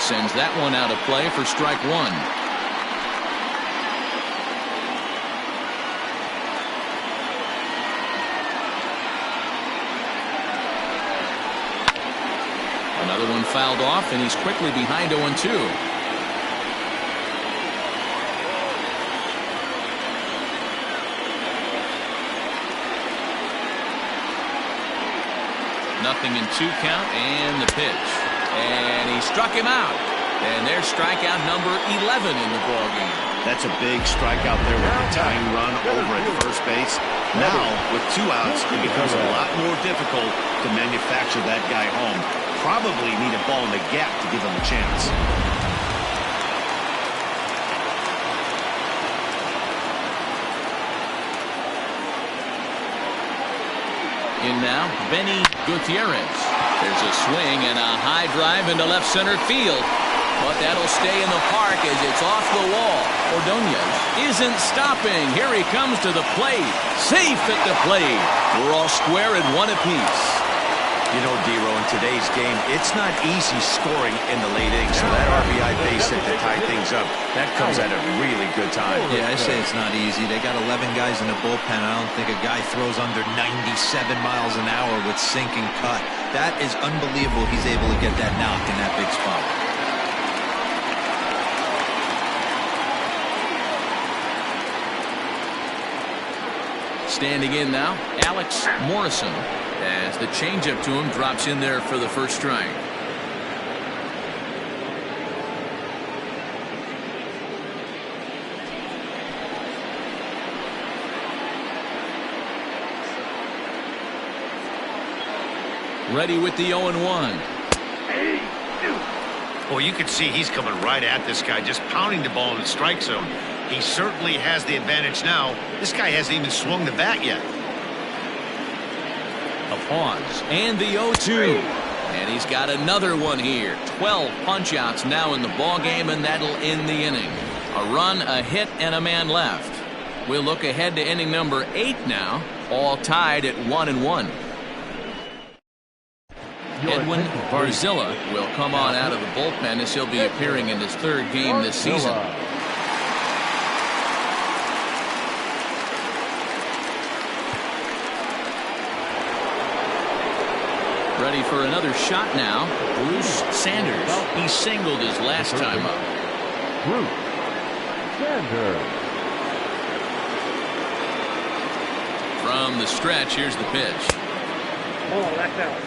Sends that one out of play for strike 1. Another one fouled off, and he's quickly behind 0-2. Nothing in 2 count, and the pitch. And he struck him out. And there's strikeout number 11 in the ballgame. That's a big strikeout there with the tying run over at first base. Now, with 2 outs, it becomes a lot more difficult to manufacture that guy home. Probably need a ball in the gap to give him a chance. In now, Benny Gutierrez. There's a swing and a high drive into left center field. But that'll stay in the park as it's off the wall. Ordonez isn't stopping. Here he comes to the plate. Safe at the plate. We're all square at 1 apiece. You know, Dero, in today's game, it's not easy scoring in the late innings. So that RBI base hit to tie things up, that comes at a really good time. Yeah, I say it's not easy. They got 11 guys in the bullpen. I don't think a guy throws under 97 miles an hour with sink and cut. That is unbelievable. He's able to get that knock in that big spot. Standing in now, Alex Morrison, as the changeup to him drops in there for the first strike. Ready with the 0-1. Well, you can see he's coming right at this guy, just pounding the ball in the strike zone. He certainly has the advantage now. This guy hasn't even swung the bat yet. A pause. And the 0-2. And he's got another one here. 12 punch-outs now in the ball game, and that'll end the inning. A run, a hit, and a man left. We'll look ahead to inning number 8 now, all tied at 1-1. Edwin Barzilla will come on out of the bullpen as he'll be appearing in his 3rd game this season. Ready for another shot now, Bruce Sanders. He singled his last time up. Bruce Sanders. From the stretch, here's the pitch. Oh, that's out.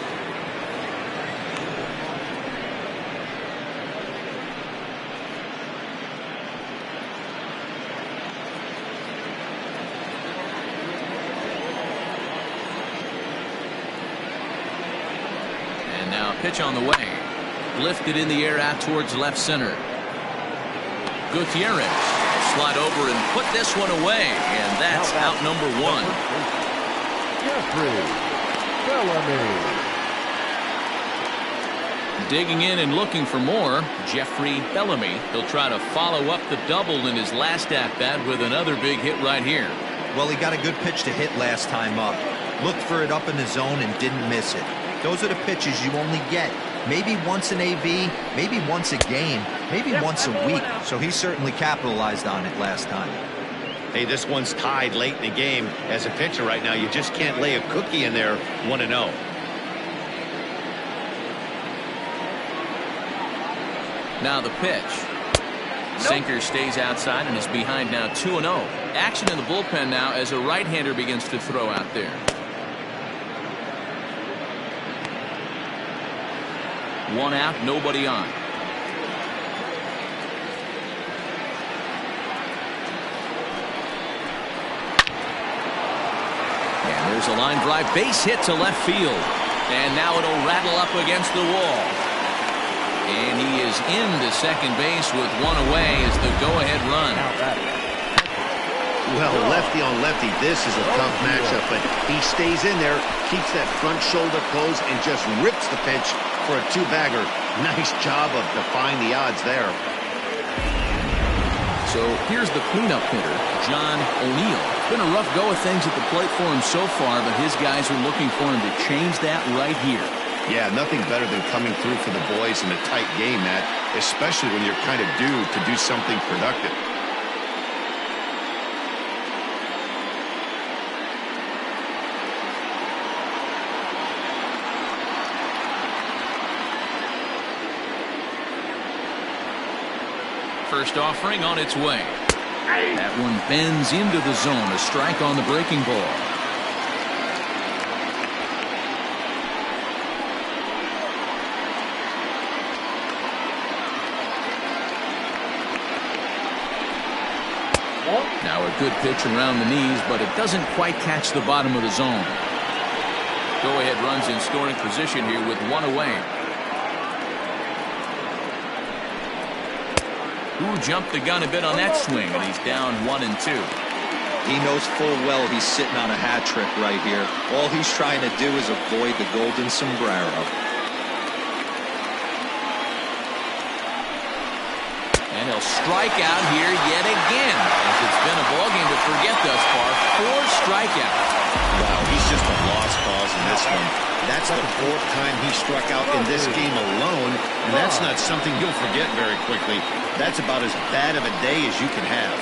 Pitch on the way. Lifted in the air out towards left center. Gutierrez slide over and put this one away, and that's out number 1. Jeffrey Bellamy. Digging in and looking for more, Jeffrey Bellamy. He'll try to follow up the double in his last at-bat with another big hit right here. Well, he got a good pitch to hit last time up. Looked for it up in the zone and didn't miss it. Those are the pitches you only get maybe once an AV, maybe once a game, maybe once a week. So he certainly capitalized on it last time. Hey, this one's tied late in the game. As a pitcher right now, you just can't lay a cookie in there 1-0. Now the pitch. Sinker stays outside and is behind now 2-0. Action in the bullpen now as a right-hander begins to throw out there. One out, nobody on. There's a line drive base hit to left field. And now it'll rattle up against the wall. And he is into second base with one away as the go-ahead run. Well, lefty on lefty, this is a tough matchup, but he stays in there, keeps that front shoulder closed, and just rips the pitch for a two-bagger. Nice job of defying the odds there. So here's the cleanup hitter, John O'Neill. It's been a rough go of things at the plate for him so far, but his guys are looking for him to change that right here. Yeah, nothing better than coming through for the boys in a tight game, Matt, especially when you're kind of due to do something productive. First offering on its way. That one bends into the zone. A strike on the breaking ball. Now a good pitch around the knees, but it doesn't quite catch the bottom of the zone. Go-ahead runs in scoring position here with one away. Who jumped the gun a bit on that swing, and he's down 1-2. He knows full well he's sitting on a hat trick right here. All he's trying to do is avoid the golden sombrero. And he'll strike out here yet again, as it's been a ballgame to forget thus far. 4 strikeouts. Wow, he's just a lost cause in this one. That's the 4th time he struck out in this game alone, and that's not something you'll forget very quickly. That's about as bad of a day as you can have.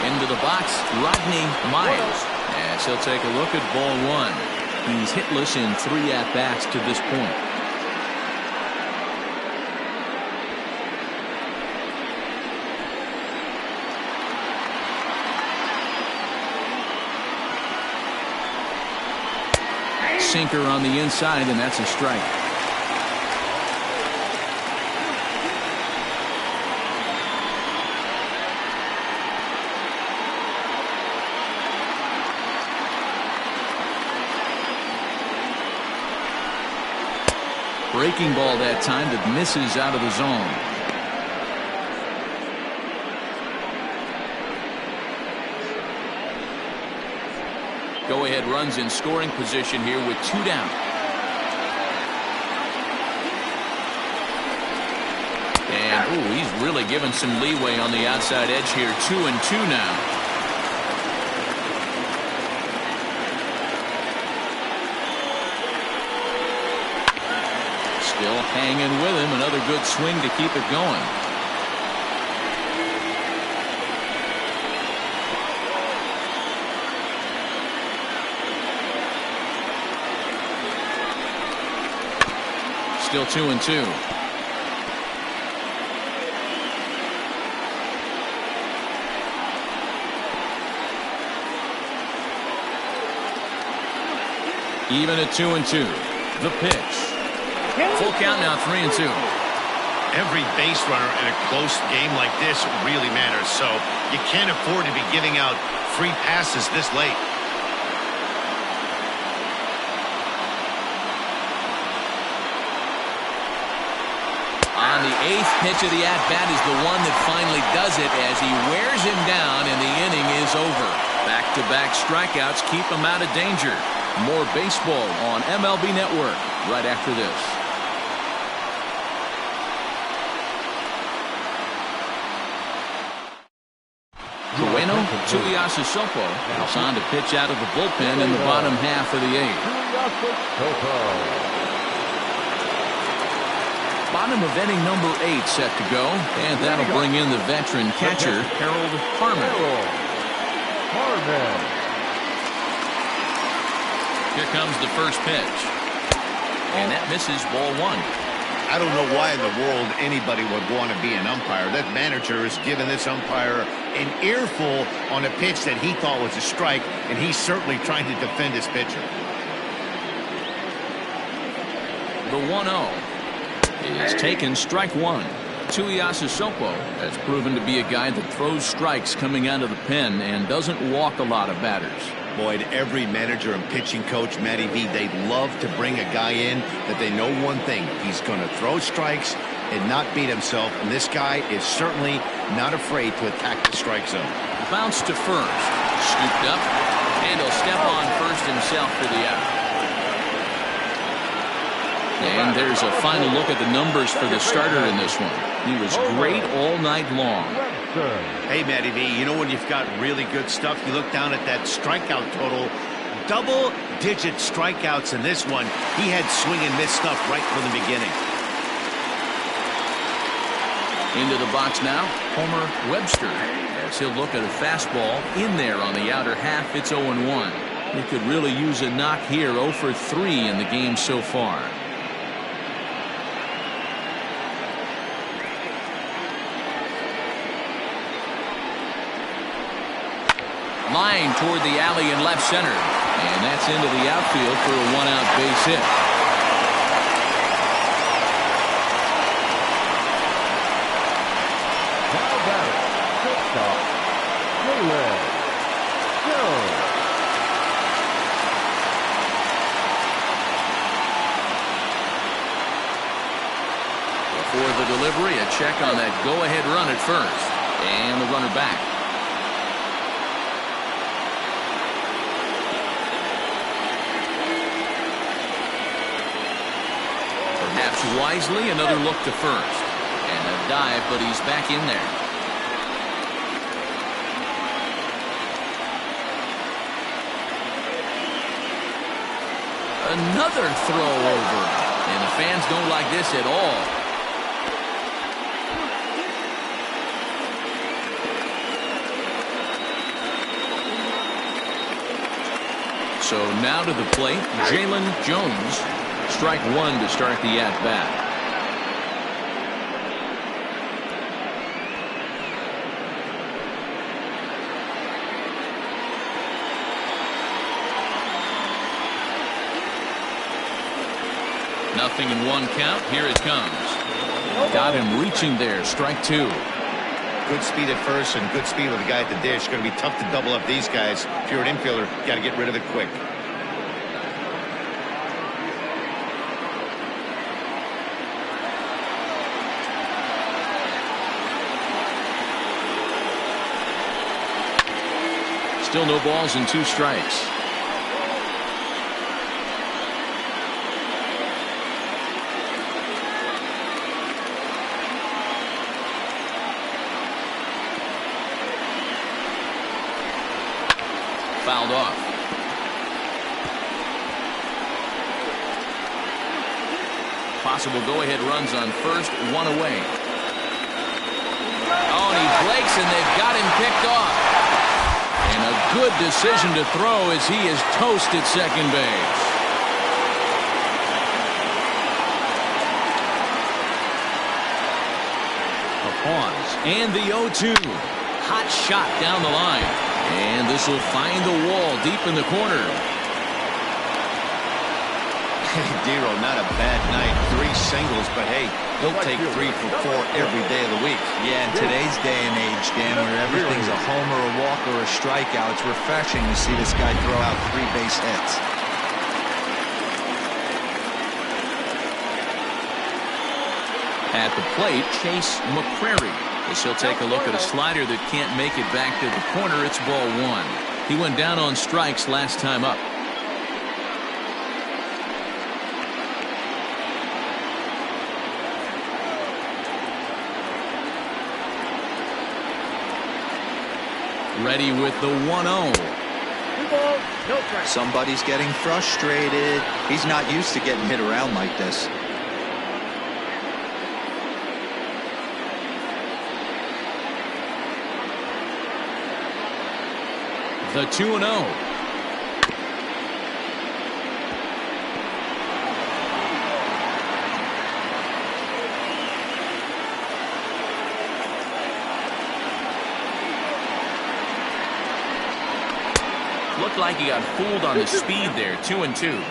Into the box, Rodney Miles. As he'll take a look at ball 1. He's hitless in 3 at-bats to this point. Sinker on the inside, and that's a strike. Breaking ball that time that misses out of the zone. Go-ahead runs in scoring position here with 2 down. And, he's really given some leeway on the outside edge here. 2-2 now. Still hanging with him. Another good swing to keep it going. Still 2-2. Even at 2-2. The pitch. Full count now, 3-2. Every base runner in a close game like this really matters, so you can't afford to be giving out free passes this late. On the 8th pitch of the at-bat is the one that finally does it as he wears him down and the inning is over. Back-to-back strikeouts keep him out of danger. More baseball on MLB Network right after this. Bueno Tuiasosopo is on to pitch out of the bullpen in the bottom half of the 8th. Bottom of inning number 8 set to go, and that'll bring in the veteran catcher, Harold Harmon. Here comes the first pitch. And that misses ball 1. I don't know why in the world anybody would want to be an umpire. That manager has given this umpire an earful on a pitch that he thought was a strike, and he's certainly trying to defend his pitcher. The 1-0. is taken, strike one. Tuiasosopo has proven to be a guy that throws strikes coming out of the pen and doesn't walk a lot of batters. Boyd, every manager and pitching coach, Matty V, they love to bring a guy in that they know one thing. He's going to throw strikes and not beat himself, and this guy is certainly not afraid to attack the strike zone. Bounce to first. Scooped up, and he'll step on first himself for the out. And there's a final look at the numbers for the starter in this one. He was great all night long. Hey, Matty V, you know when you've got really good stuff, you look down at that strikeout total. Double-digit strikeouts in this one. He had swing and miss stuff right from the beginning. Into the box now, Homer Webster, as he'll look at a fastball in there on the outer half. It's 0-1. He could really use a knock here. 0 for 3 in the game so far. Line toward the alley in left center, and that's into the outfield for a one-out base hit. Before the delivery, a check on that go-ahead run at first, and the runner back. Perhaps wisely, another look to first, and a dive, but he's back in there. Another throw over, and the fans don't like this at all. So now to the plate, Jalen Jones. Strike one to start the at-bat. Nothing in one count. Here it comes. Got him reaching there. Strike two. Good speed at first and good speed with the guy at the dish. Going to be tough to double up these guys. If you're an infielder, got to get rid of it quick. Still no balls and 2 strikes. Fouled off. Possible go-ahead runs on first, 1 away. Oh, and he breaks, and they've got him picked off. And a good decision to throw as he is toast at second base. A pause. And the 0-2. Hot shot down the line. And this will find the wall deep in the corner. Hey, Dero, not a bad night. 3 singles, but hey, he'll take 3 for 4 every day of the week. Yeah, in today's day and age, Dan, where everything's a homer, a walk, or a strikeout, it's refreshing to see this guy throw out 3 base hits. At the plate, Chase McCrary. As he'll take a look at a slider that can't make it back to the corner. It's ball 1. He went down on strikes last time up. Ready with the 1-0. Somebody's getting frustrated. He's not used to getting hit around like this. The 2-0. Looked like he got fooled on his speed there. 2-2.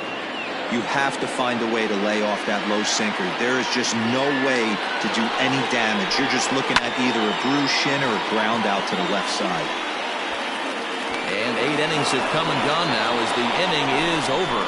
You have to find a way to lay off that low sinker. There is just no way to do any damage. You're just looking at either a bruised shin or a ground out to the left side. And 8 innings have come and gone now as the inning is over.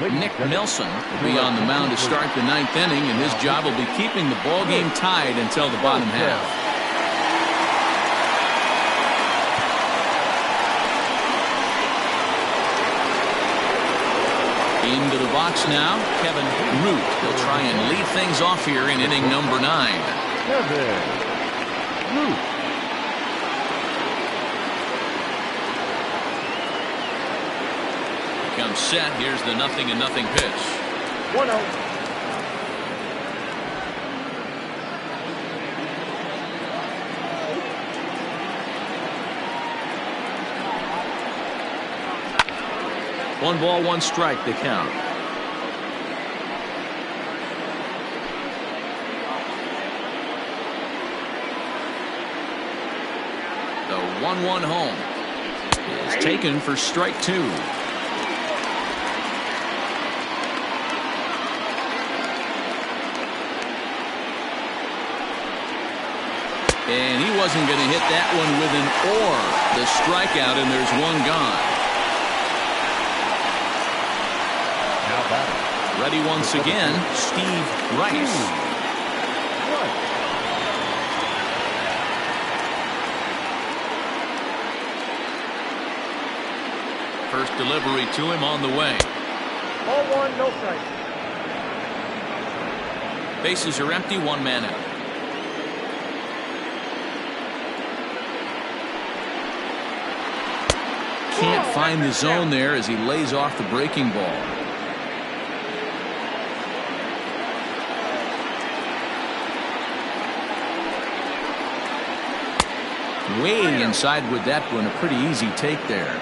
Nick Nelson will be on the mound to start the 9th inning, and his job will be keeping the ball game tied until the bottom half. Into the box now, Kevin Root. He'll try and lead things off here in inning number 9. Kevin Root. Comes set. Here's the 0-0 pitch. 1-0. One ball, one strike, the count. The 1-1 home is taken for strike 2. And he wasn't going to hit that one with an or. The strikeout, and there's one gone. Now batting. Ready once again, Steve Rice. First delivery to him on the way. Ball 1, no strike. Bases are empty, 1 man out. Can't find the zone there as he lays off the breaking ball. Way inside with that one. A pretty easy take there.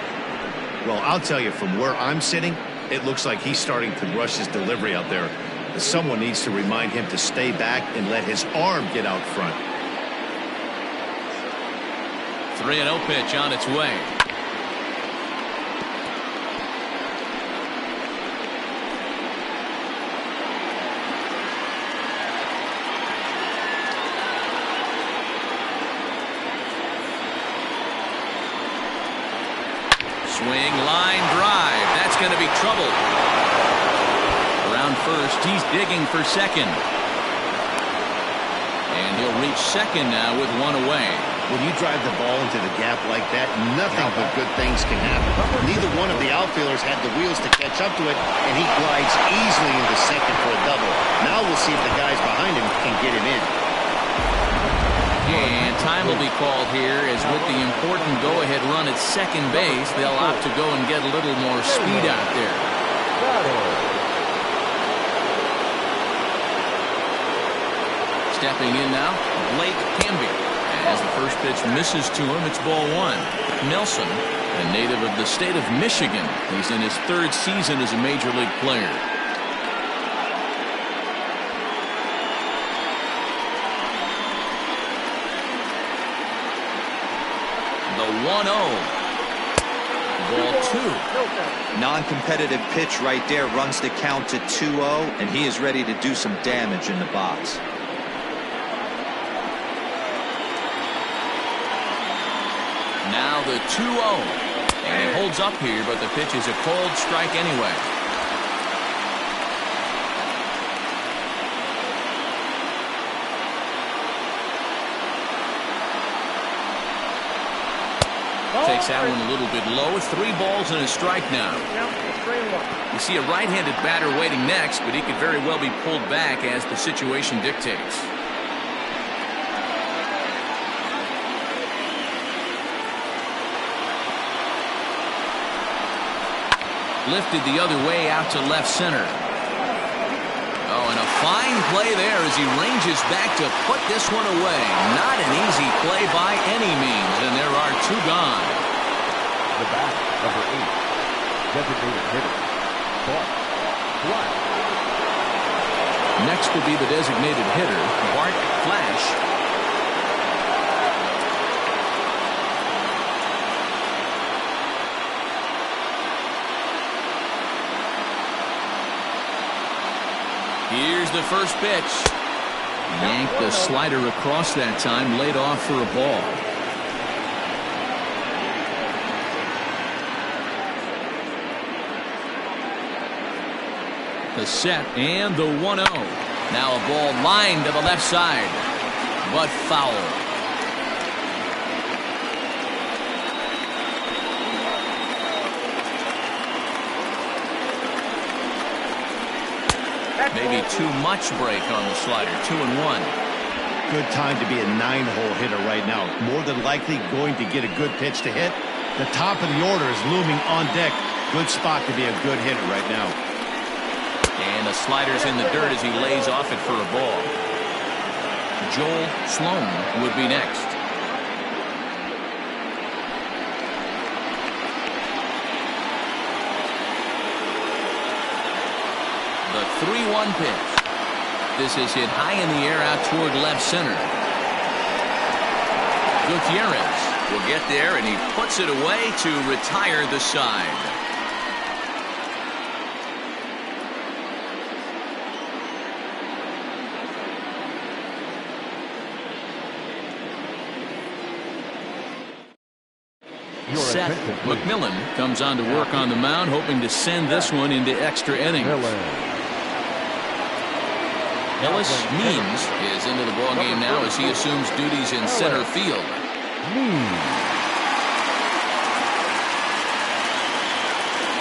Well, I'll tell you, from where I'm sitting, it looks like he's starting to rush his delivery out there. Someone needs to remind him to stay back and let his arm get out front. 3-0 pitch on its way. Swing, line drive. That's going to be trouble. Around first, he's digging for second. And he'll reach second now with 1 away. When you drive the ball into the gap like that, nothing but good things can happen. Neither one of the outfielders had the wheels to catch up to it, and he glides easily into second for a double. Now we'll see if the guys behind him can get him in. And time will be called here, as with the important go-ahead run at second base, they'll opt to go and get a little more speed out there. Stepping in now, Blake Camby. As the first pitch misses to him, it's ball 1. Nelson, a native of the state of Michigan. He's in his 3rd season as a major league player. The 1-0. Ball 2. Non-competitive pitch right there, runs the count to 2-0, and he is ready to do some damage in the box. Now the 2-0. And he holds up here, but the pitch is a cold strike anyway. Takes that one a little bit low. 3 balls and a strike now. You see a right-handed batter waiting next, but he could very well be pulled back as the situation dictates. Lifted the other way out to left center. Oh, and a fine play there as he ranges back to put this one away. Not an easy play by any means, and there are 2 gone. The bat, number 8, designated hitter, Bart Black. Next will be the designated hitter, Bart Flash. Here's the first pitch. Yanked the slider across that time, laid off for a ball. The set and the 1-0. Now a ball lined to the left side, but foul. Maybe too much break on the slider. 2-1. Good time to be a 9-hole hitter right now. More than likely going to get a good pitch to hit. The top of the order is looming on deck. Good spot to be a good hitter right now. And the slider's in the dirt as he lays off it for a ball. Joel Sloan would be next. The 3-1 pitch. This is hit high in the air out toward left center. Gutierrez will get there, and he puts it away to retire the side. Seth McMillan comes on to work on the mound, hoping to send this one into extra innings. Ellis Means is into the ballgame now as he assumes duties in center field.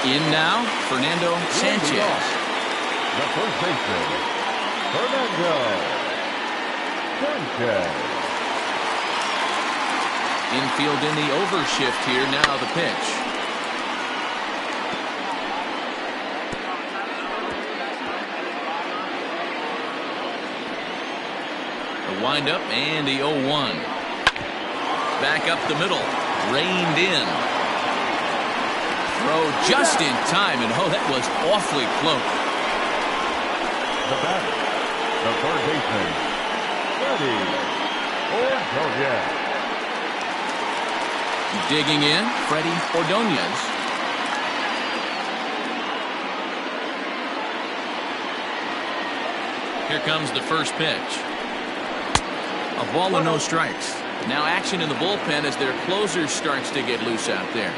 In now, Fernando Sanchez. The first baseman, Fernando Sanchez. Infield in the overshift here. Now the pitch. The windup and the 0-1. Back up the middle. Reined in. Throw just in time, and oh, that was awfully close. The batter, the third baseman, Freddie Ordonez. Digging in, Freddie Ordonez. Here comes the first pitch. A ball and no strikes. Now action in the bullpen as their closer starts to get loose out there.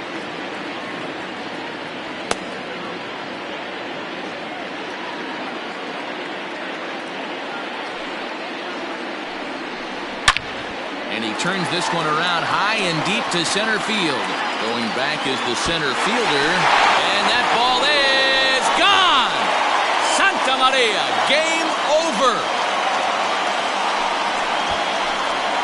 And he turns this one around high and deep to center field. Going back is the center fielder. And that ball is gone! Santa Maria, game over.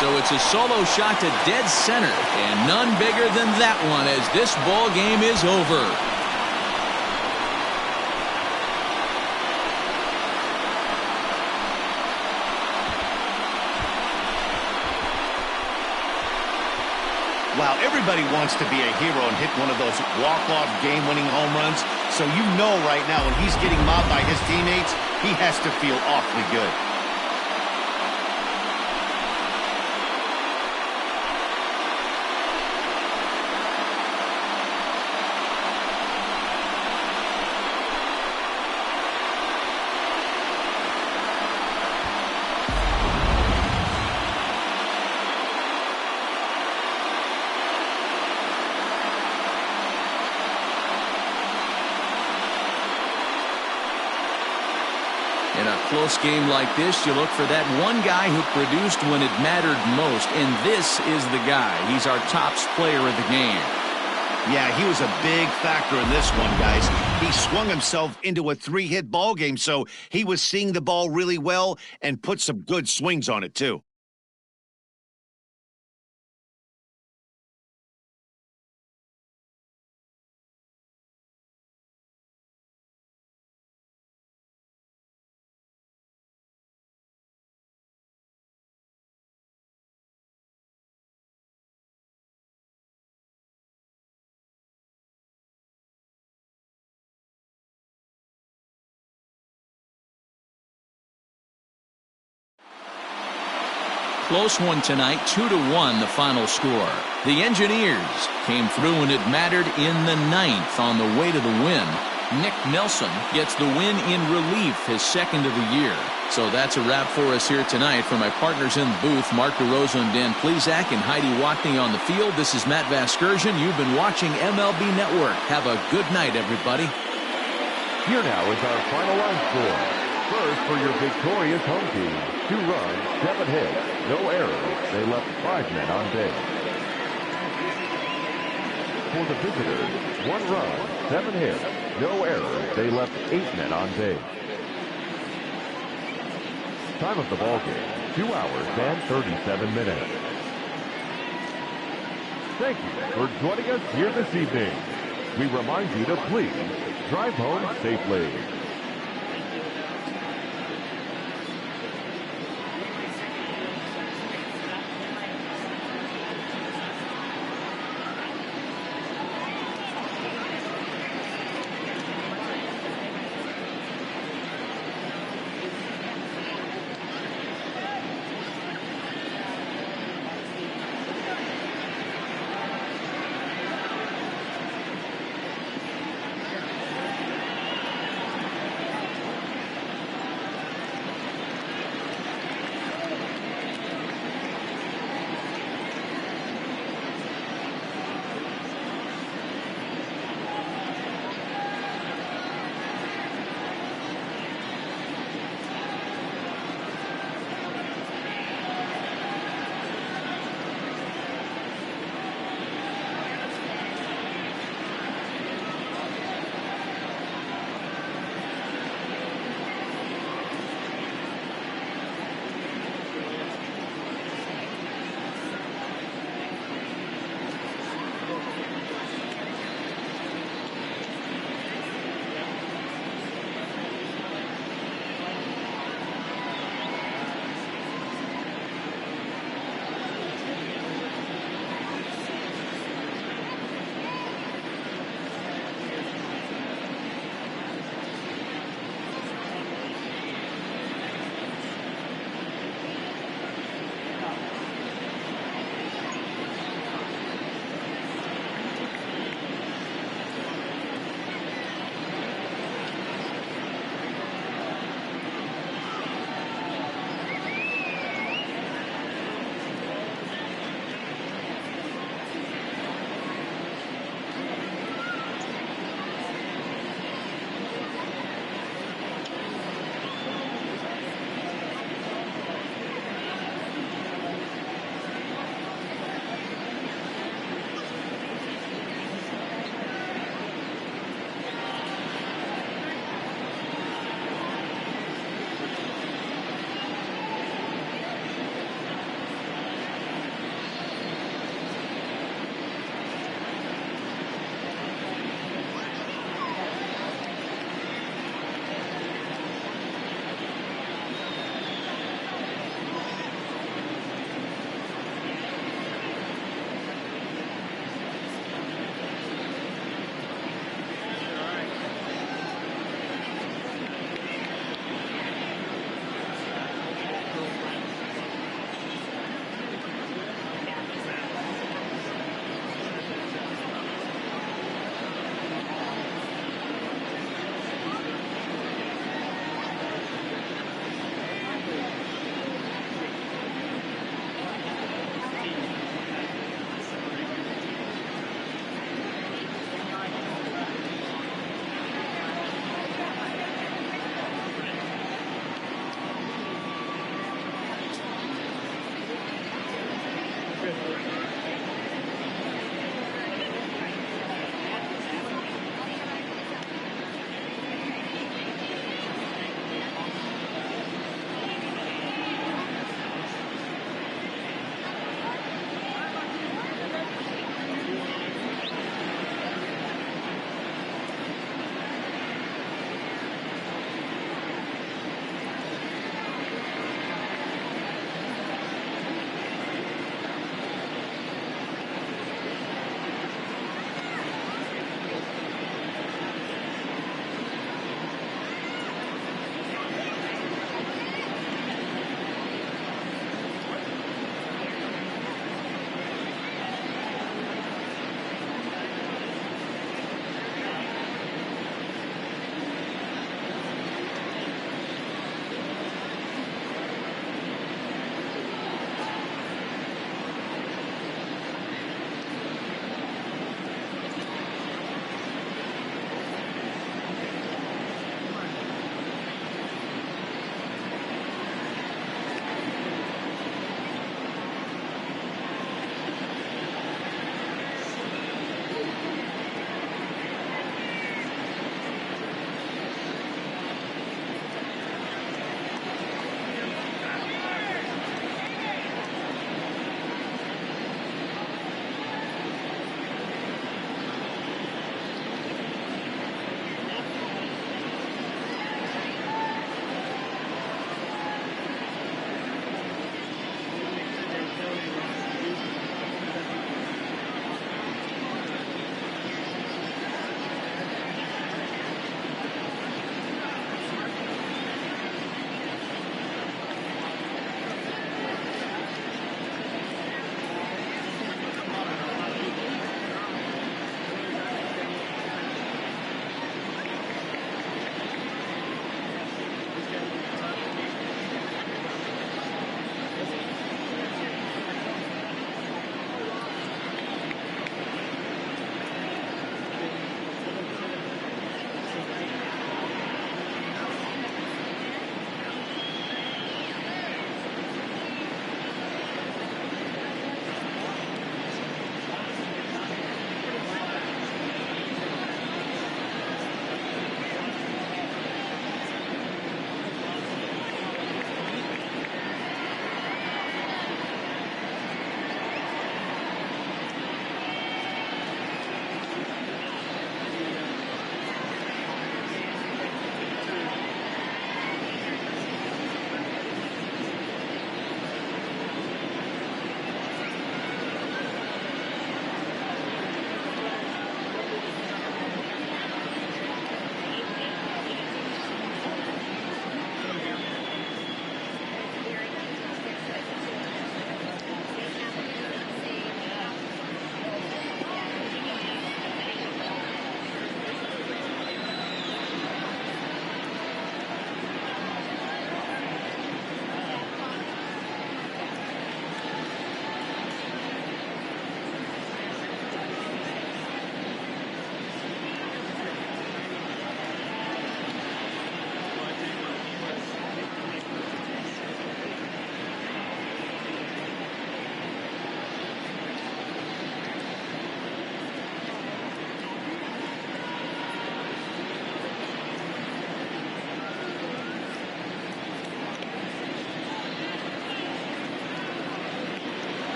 So it's a solo shot to dead center. And none bigger than that one as this ball game is over. Wow, everybody wants to be a hero and hit one of those walk-off game-winning home runs. So you know right now when he's getting mobbed by his teammates, he has to feel awfully good. In a close game like this, you look for that one guy who produced when it mattered most, and this is the guy. He's our tops player of the game. Yeah, he was a big factor in this one, guys. He swung himself into a 3-hit ball game, so he was seeing the ball really well and put some good swings on it, too. Close one tonight, 2-1 the final score. The Engineers came through when it mattered in the ninth on the way to the win. Nick Nelson gets the win in relief, his second of the year. So that's a wrap for us here tonight. For my partners in the booth, Mark DeRosa and Dan Plesac and Heidi Watney on the field, this is Matt Vasgersian. You've been watching MLB Network. Have a good night, everybody. Here now is our final line score. First for your victorious home team. 2 runs, 7 hits, no errors. They left 5 men on base. For the visitors, 1 run, 7 hits, no errors. They left 8 men on base. Time of the ball game, 2 hours and 37 minutes. Thank you for joining us here this evening. We remind you to please drive home safely.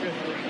good.